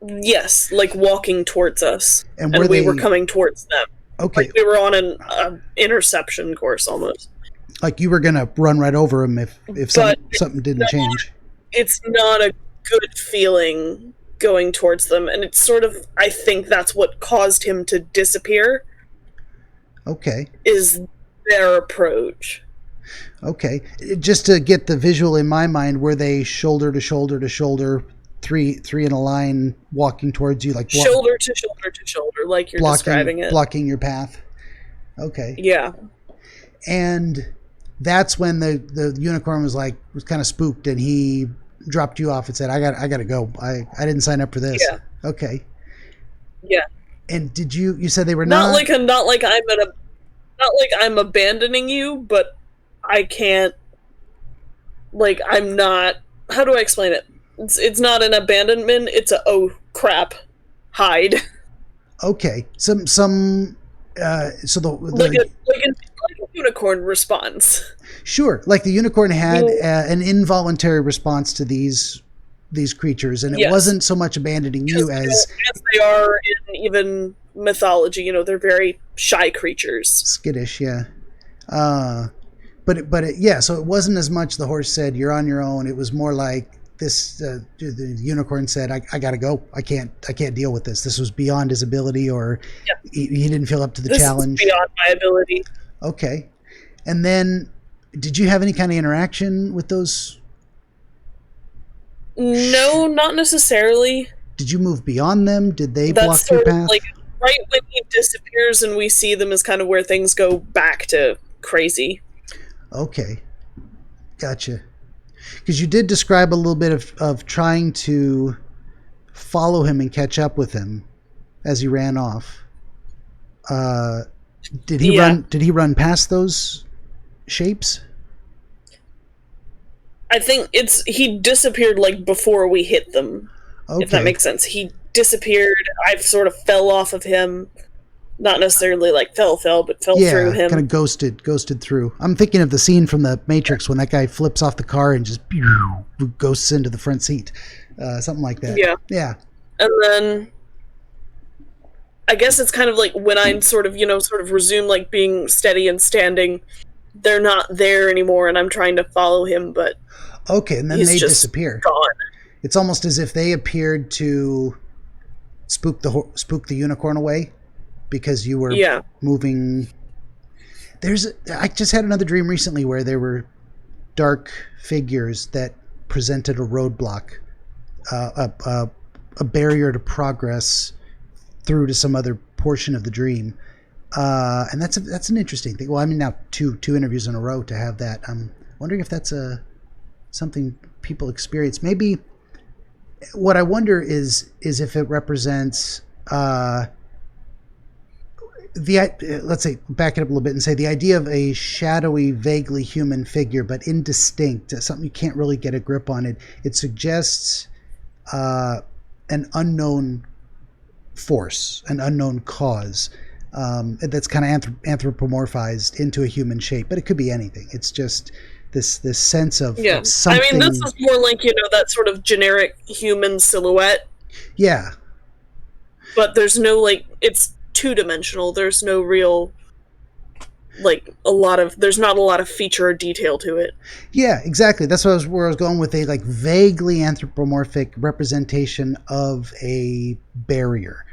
Yes, like walking towards us, and we were coming towards them. Okay, like we were on an interception course almost. Like you were gonna run right over him if something didn't change. It's not a good feeling going towards them, and it's sort of, I think that's what caused him to disappear. Okay. Is their approach. Okay. Just to get the visual in my mind, were they shoulder to shoulder to shoulder, three in a line walking towards you, like shoulder to shoulder to shoulder, like you're describing it, blocking your path? Okay. Yeah. And that's when the unicorn was kind of spooked, and he dropped you off and said, I got to go. I didn't sign up for this. Yeah. Okay. Yeah. And did you said they were not like I'm abandoning you, but I can't, like, I'm not, how do I explain it? It's not an abandonment, it's a, oh crap, hide. Okay. So the like a unicorn response. Sure, like the unicorn had an involuntary response to these creatures, and it wasn't so much abandoning you as they are in even mythology. You know, they're very shy creatures, skittish. Yeah, yeah. So it wasn't as much the horse said you're on your own. It was more like this. The unicorn said, "I got to go. I can't deal with this. This was beyond his ability, or he didn't feel up to the challenge. This is beyond my ability." Okay, and then did you have any kind of interaction with those? No, not necessarily. Did you move beyond them? Did they block your path? Like, right when he disappears and we see them is kind of where things go back to crazy. Okay. Gotcha. Because you did describe a little bit of trying to follow him and catch up with him as he ran off. Did he run past those shapes? I think he disappeared like before we hit them. Okay. If that makes sense. He disappeared. I sort of fell off of him. Not necessarily like fell, but fell through him. Kind of ghosted through. I'm thinking of the scene from the Matrix when that guy flips off the car and just ghosts into the front seat. Something like that. Yeah. Yeah. And then I guess it's kind of like when I'm sort of resume like being steady and standing, they're not there anymore and I'm trying to follow him, but okay, and then they disappear. Gone. It's almost as if they appeared to spook the unicorn away because you were moving. I just had another dream recently where there were dark figures that presented a roadblock, a barrier to progress through to some other portion of the dream. And that's an interesting thing. Well, I mean, now two interviews in a row to have that. I'm wondering if that's something people experience. Maybe what I wonder is if it represents let's say, back it up a little bit and say the idea of a shadowy, vaguely human figure, but indistinct, something you can't really get a grip on. It suggests an unknown force, an unknown cause. That's kind of anthropomorphized into a human shape, but it could be anything. It's just this sense of something. I mean, this is more like, that sort of generic human silhouette. Yeah. But there's no, it's two-dimensional. There's no real, there's not a lot of feature or detail to it. Yeah, exactly. That's where I was going with a, vaguely anthropomorphic representation of a barrier.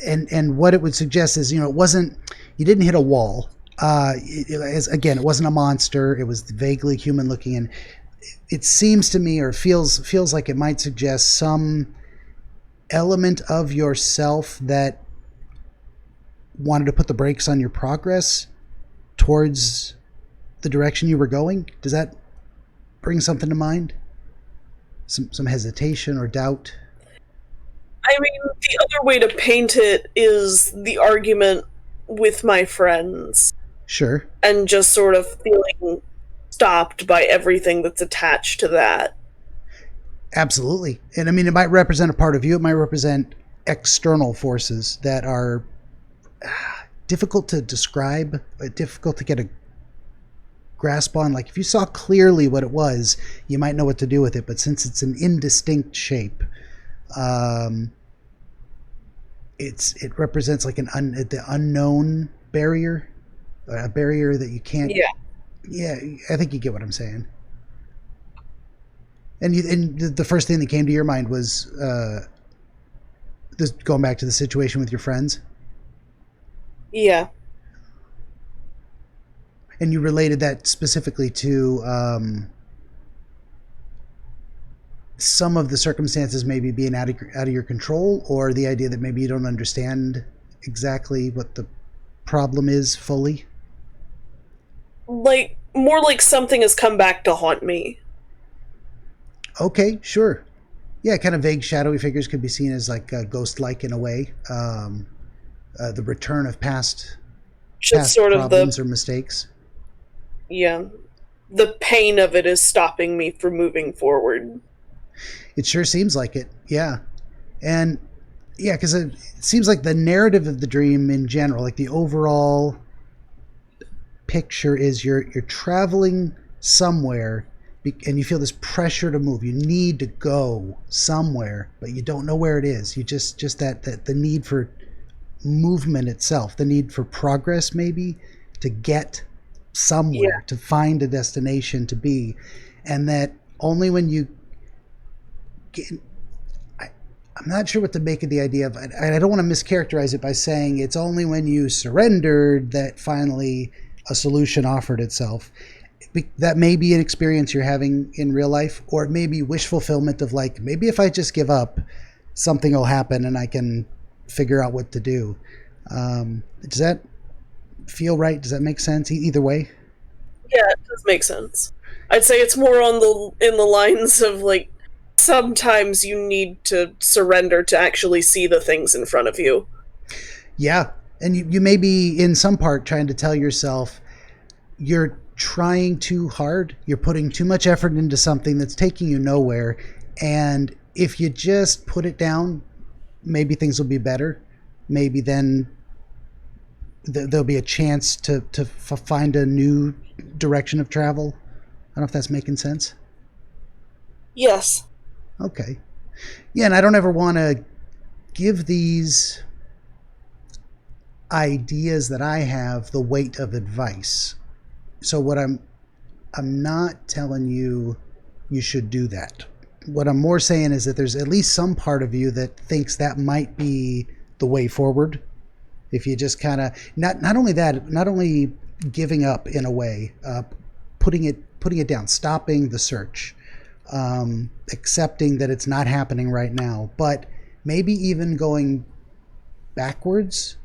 And what it would suggest is, it wasn't, you didn't hit a wall. It wasn't a monster. It was vaguely human looking, and it seems to me, or feels like it might suggest some element of yourself that wanted to put the brakes on your progress towards the direction you were going. Does that bring something to mind? Some hesitation or doubt? I mean, the other way to paint it is the argument with my friends. Sure. And just sort of feeling stopped by everything that's attached to that. Absolutely. And I mean, it might represent a part of you. It might represent external forces that are difficult to describe, difficult to get a grasp on. Like, if you saw clearly what it was, you might know what to do with it. But since it's an indistinct shape, it represents like the unknown barrier, a barrier that you can't. Yeah, I think you get what I'm saying. And the first thing that came to your mind was this, going back to the situation with your friends. Yeah. And you related that specifically to some of the circumstances maybe being out of your control, or the idea that maybe you don't understand exactly what the problem is fully? More like something has come back to haunt me. Okay, sure. Yeah, kind of vague shadowy figures could be seen as like ghost-like in a way. The return of Just past sort of problems or mistakes. yeah, the pain of it is stopping me from moving forward. It sure seems like it. Yeah, and yeah, because it seems like the narrative of the dream in general, like the overall picture, is you're traveling somewhere and you feel this pressure to move. You need to go somewhere, but you don't know where it is. You just that the need for movement itself, the need for progress, maybe to get Yeah, somewhere, to find a destination to be, and that only when you get, I'm not sure what to make of the idea of. I don't want to mischaracterize it by saying it's only when you surrendered that finally a solution offered itself. That may be an experience you're having in real life, or it may be wish fulfillment of like, maybe if I just give up, something will happen and I can figure out what to do. Does that feel right? Does that make sense? Either way? yeah, it does make sense. I'd say it's more on the lines of like sometimes you need to surrender to actually see the things in front of you. Yeah. And you may be in some part trying to tell yourself you're trying too hard. You're putting too much effort into something that's taking you nowhere. And if you just put it down, maybe things will be better. Maybe then there'll be a chance to find a new direction of travel. I don't know if that's making sense. Yes. Okay. Yeah, and I don't ever want to give these ideas that I have the weight of advice. So what I'm not telling you you should do that. What I'm more saying is that there's at least some part of you that thinks that might be the way forward. If you just kind of not only that, not only giving up in a way, putting it down, stopping the search, accepting that it's not happening right now, but maybe even going backwards,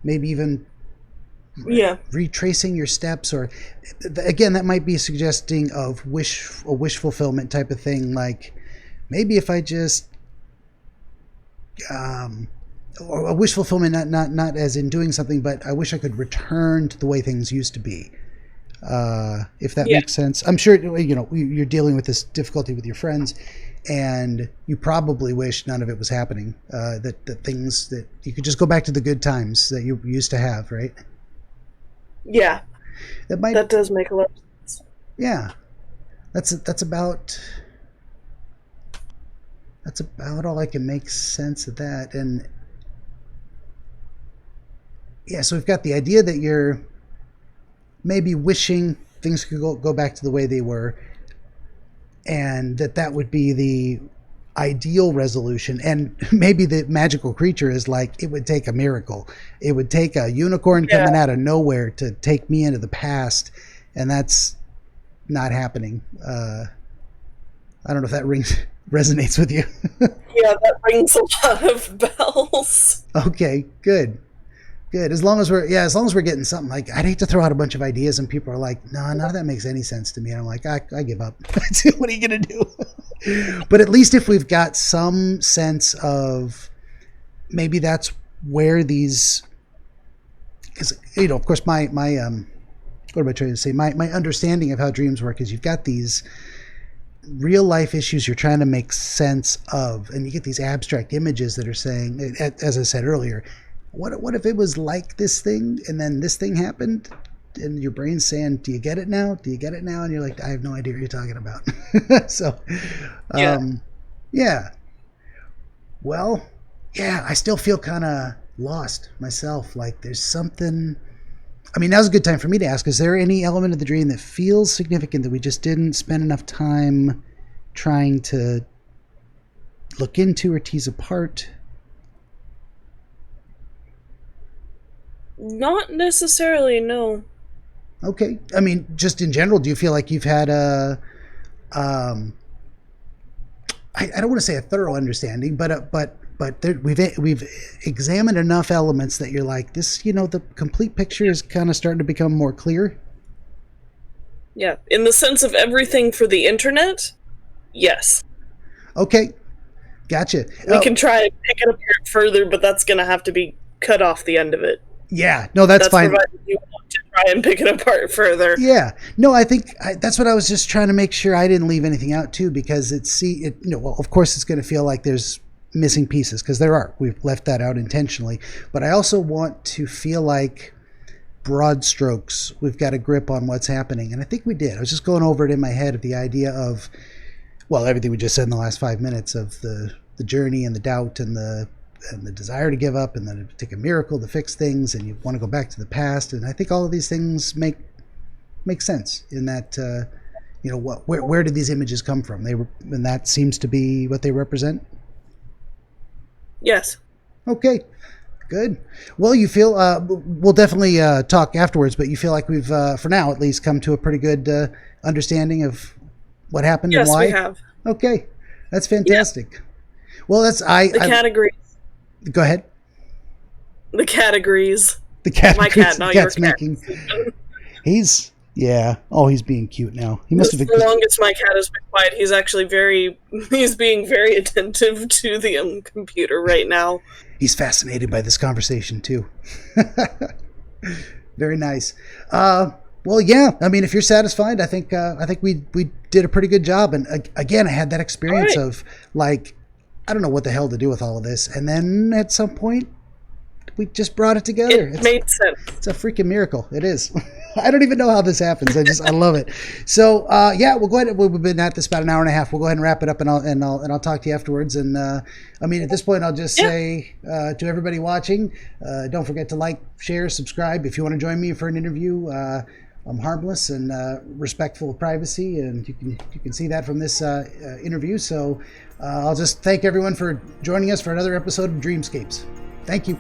maybe even Yeah. retracing your steps, or again, that might be suggesting of a wish fulfillment type of thing, like maybe if I just or a wish fulfillment, not as in doing something, but I wish I could return to the way things used to be. If that Yeah. makes sense. I'm sure you're dealing with this difficulty with your friends, and you probably wish none of it was happening. That things that you could just go back to the good times that you used to have, right? Yeah. That does make a lot of sense. Yeah. That's about all I can make sense of that. And yeah, so we've got the idea that you're maybe wishing things could go back to the way they were, and that would be the ideal resolution. And maybe the magical creature is like, it would take a miracle. It would take a unicorn coming out of nowhere to take me into the past, and that's not happening. I don't know if that resonates with you. Yeah, that rings a lot of bells. Okay, good. Good. As long as we're getting something. Like, I'd hate to throw out a bunch of ideas and people are like, no, none of that makes any sense to me. And I'm like, I give up. What are you going to do? But at least if we've got some sense of maybe that's where these, because, of course, my what am I trying to say? My understanding of how dreams work is you've got these real life issues you're trying to make sense of, and you get these abstract images that are saying, as I said earlier, what if it was like this thing and then this thing happened, and your brain's saying, do you get it now? Do you get it now? And you're like, I have no idea what you're talking about. So yeah. Well, yeah, I still feel kind of lost myself. Like there's something. I mean, now's a good time for me to ask, is there any element of the dream that feels significant that we just didn't spend enough time trying to look into or tease apart? Not necessarily, no. Okay. I mean, just in general, do you feel like you've had I don't want to say a thorough understanding, but we've examined enough elements that you're like, this, the complete picture is kind of starting to become more clear? Yeah, in the sense of everything for the internet, yes. Okay, gotcha. We can try to pick it apart further, but that's going to have to be cut off the end of it. Yeah, no, that's fine. Provided you want to try and pick it apart further. Yeah, no, I think that's what I was just trying to make sure I didn't leave anything out too, because well, of course it's going to feel like there's missing pieces, because there are. We've left that out intentionally, but I also want to feel like broad strokes we've got a grip on what's happening, and I think we did. I was just going over it in my head of the idea of, well, everything we just said in the last 5 minutes of the journey and the doubt and the desire to give up, and then it take a miracle to fix things, and you want to go back to the past. And I think all of these things make sense in that, where did these images come from? And that seems to be what they represent. Yes. Okay, good. Well, you feel, we'll definitely talk afterwards, but you feel like we've, for now at least, come to a pretty good understanding of what happened and why? Yes, we have. Okay, that's fantastic. Yeah. Well, that's the categories. Go ahead. The categories. The cat. My cat, not your cat. He's being cute now. He must have been. For the longest my cat has been quiet. He's actually he's being very attentive to the computer right now. He's fascinated by this conversation too. Very nice. Well, yeah. I mean, if you're satisfied, I think we did a pretty good job. And again, I had that experience of like, I don't know what the hell to do with all of this, and then at some point, we just brought it together. It made sense. It's a freaking miracle. It is. I don't even know how this happens. I love it. So yeah, we'll go ahead. We've been at this about an hour and a half. We'll go ahead and wrap it up, and I'll talk to you afterwards. And I mean, at this point, I'll just say to everybody watching, don't forget to like, share, subscribe. If you want to join me for an interview, I'm harmless and respectful of privacy, and you can see that from this interview. So I'll just thank everyone for joining us for another episode of Dreamscapes. Thank you.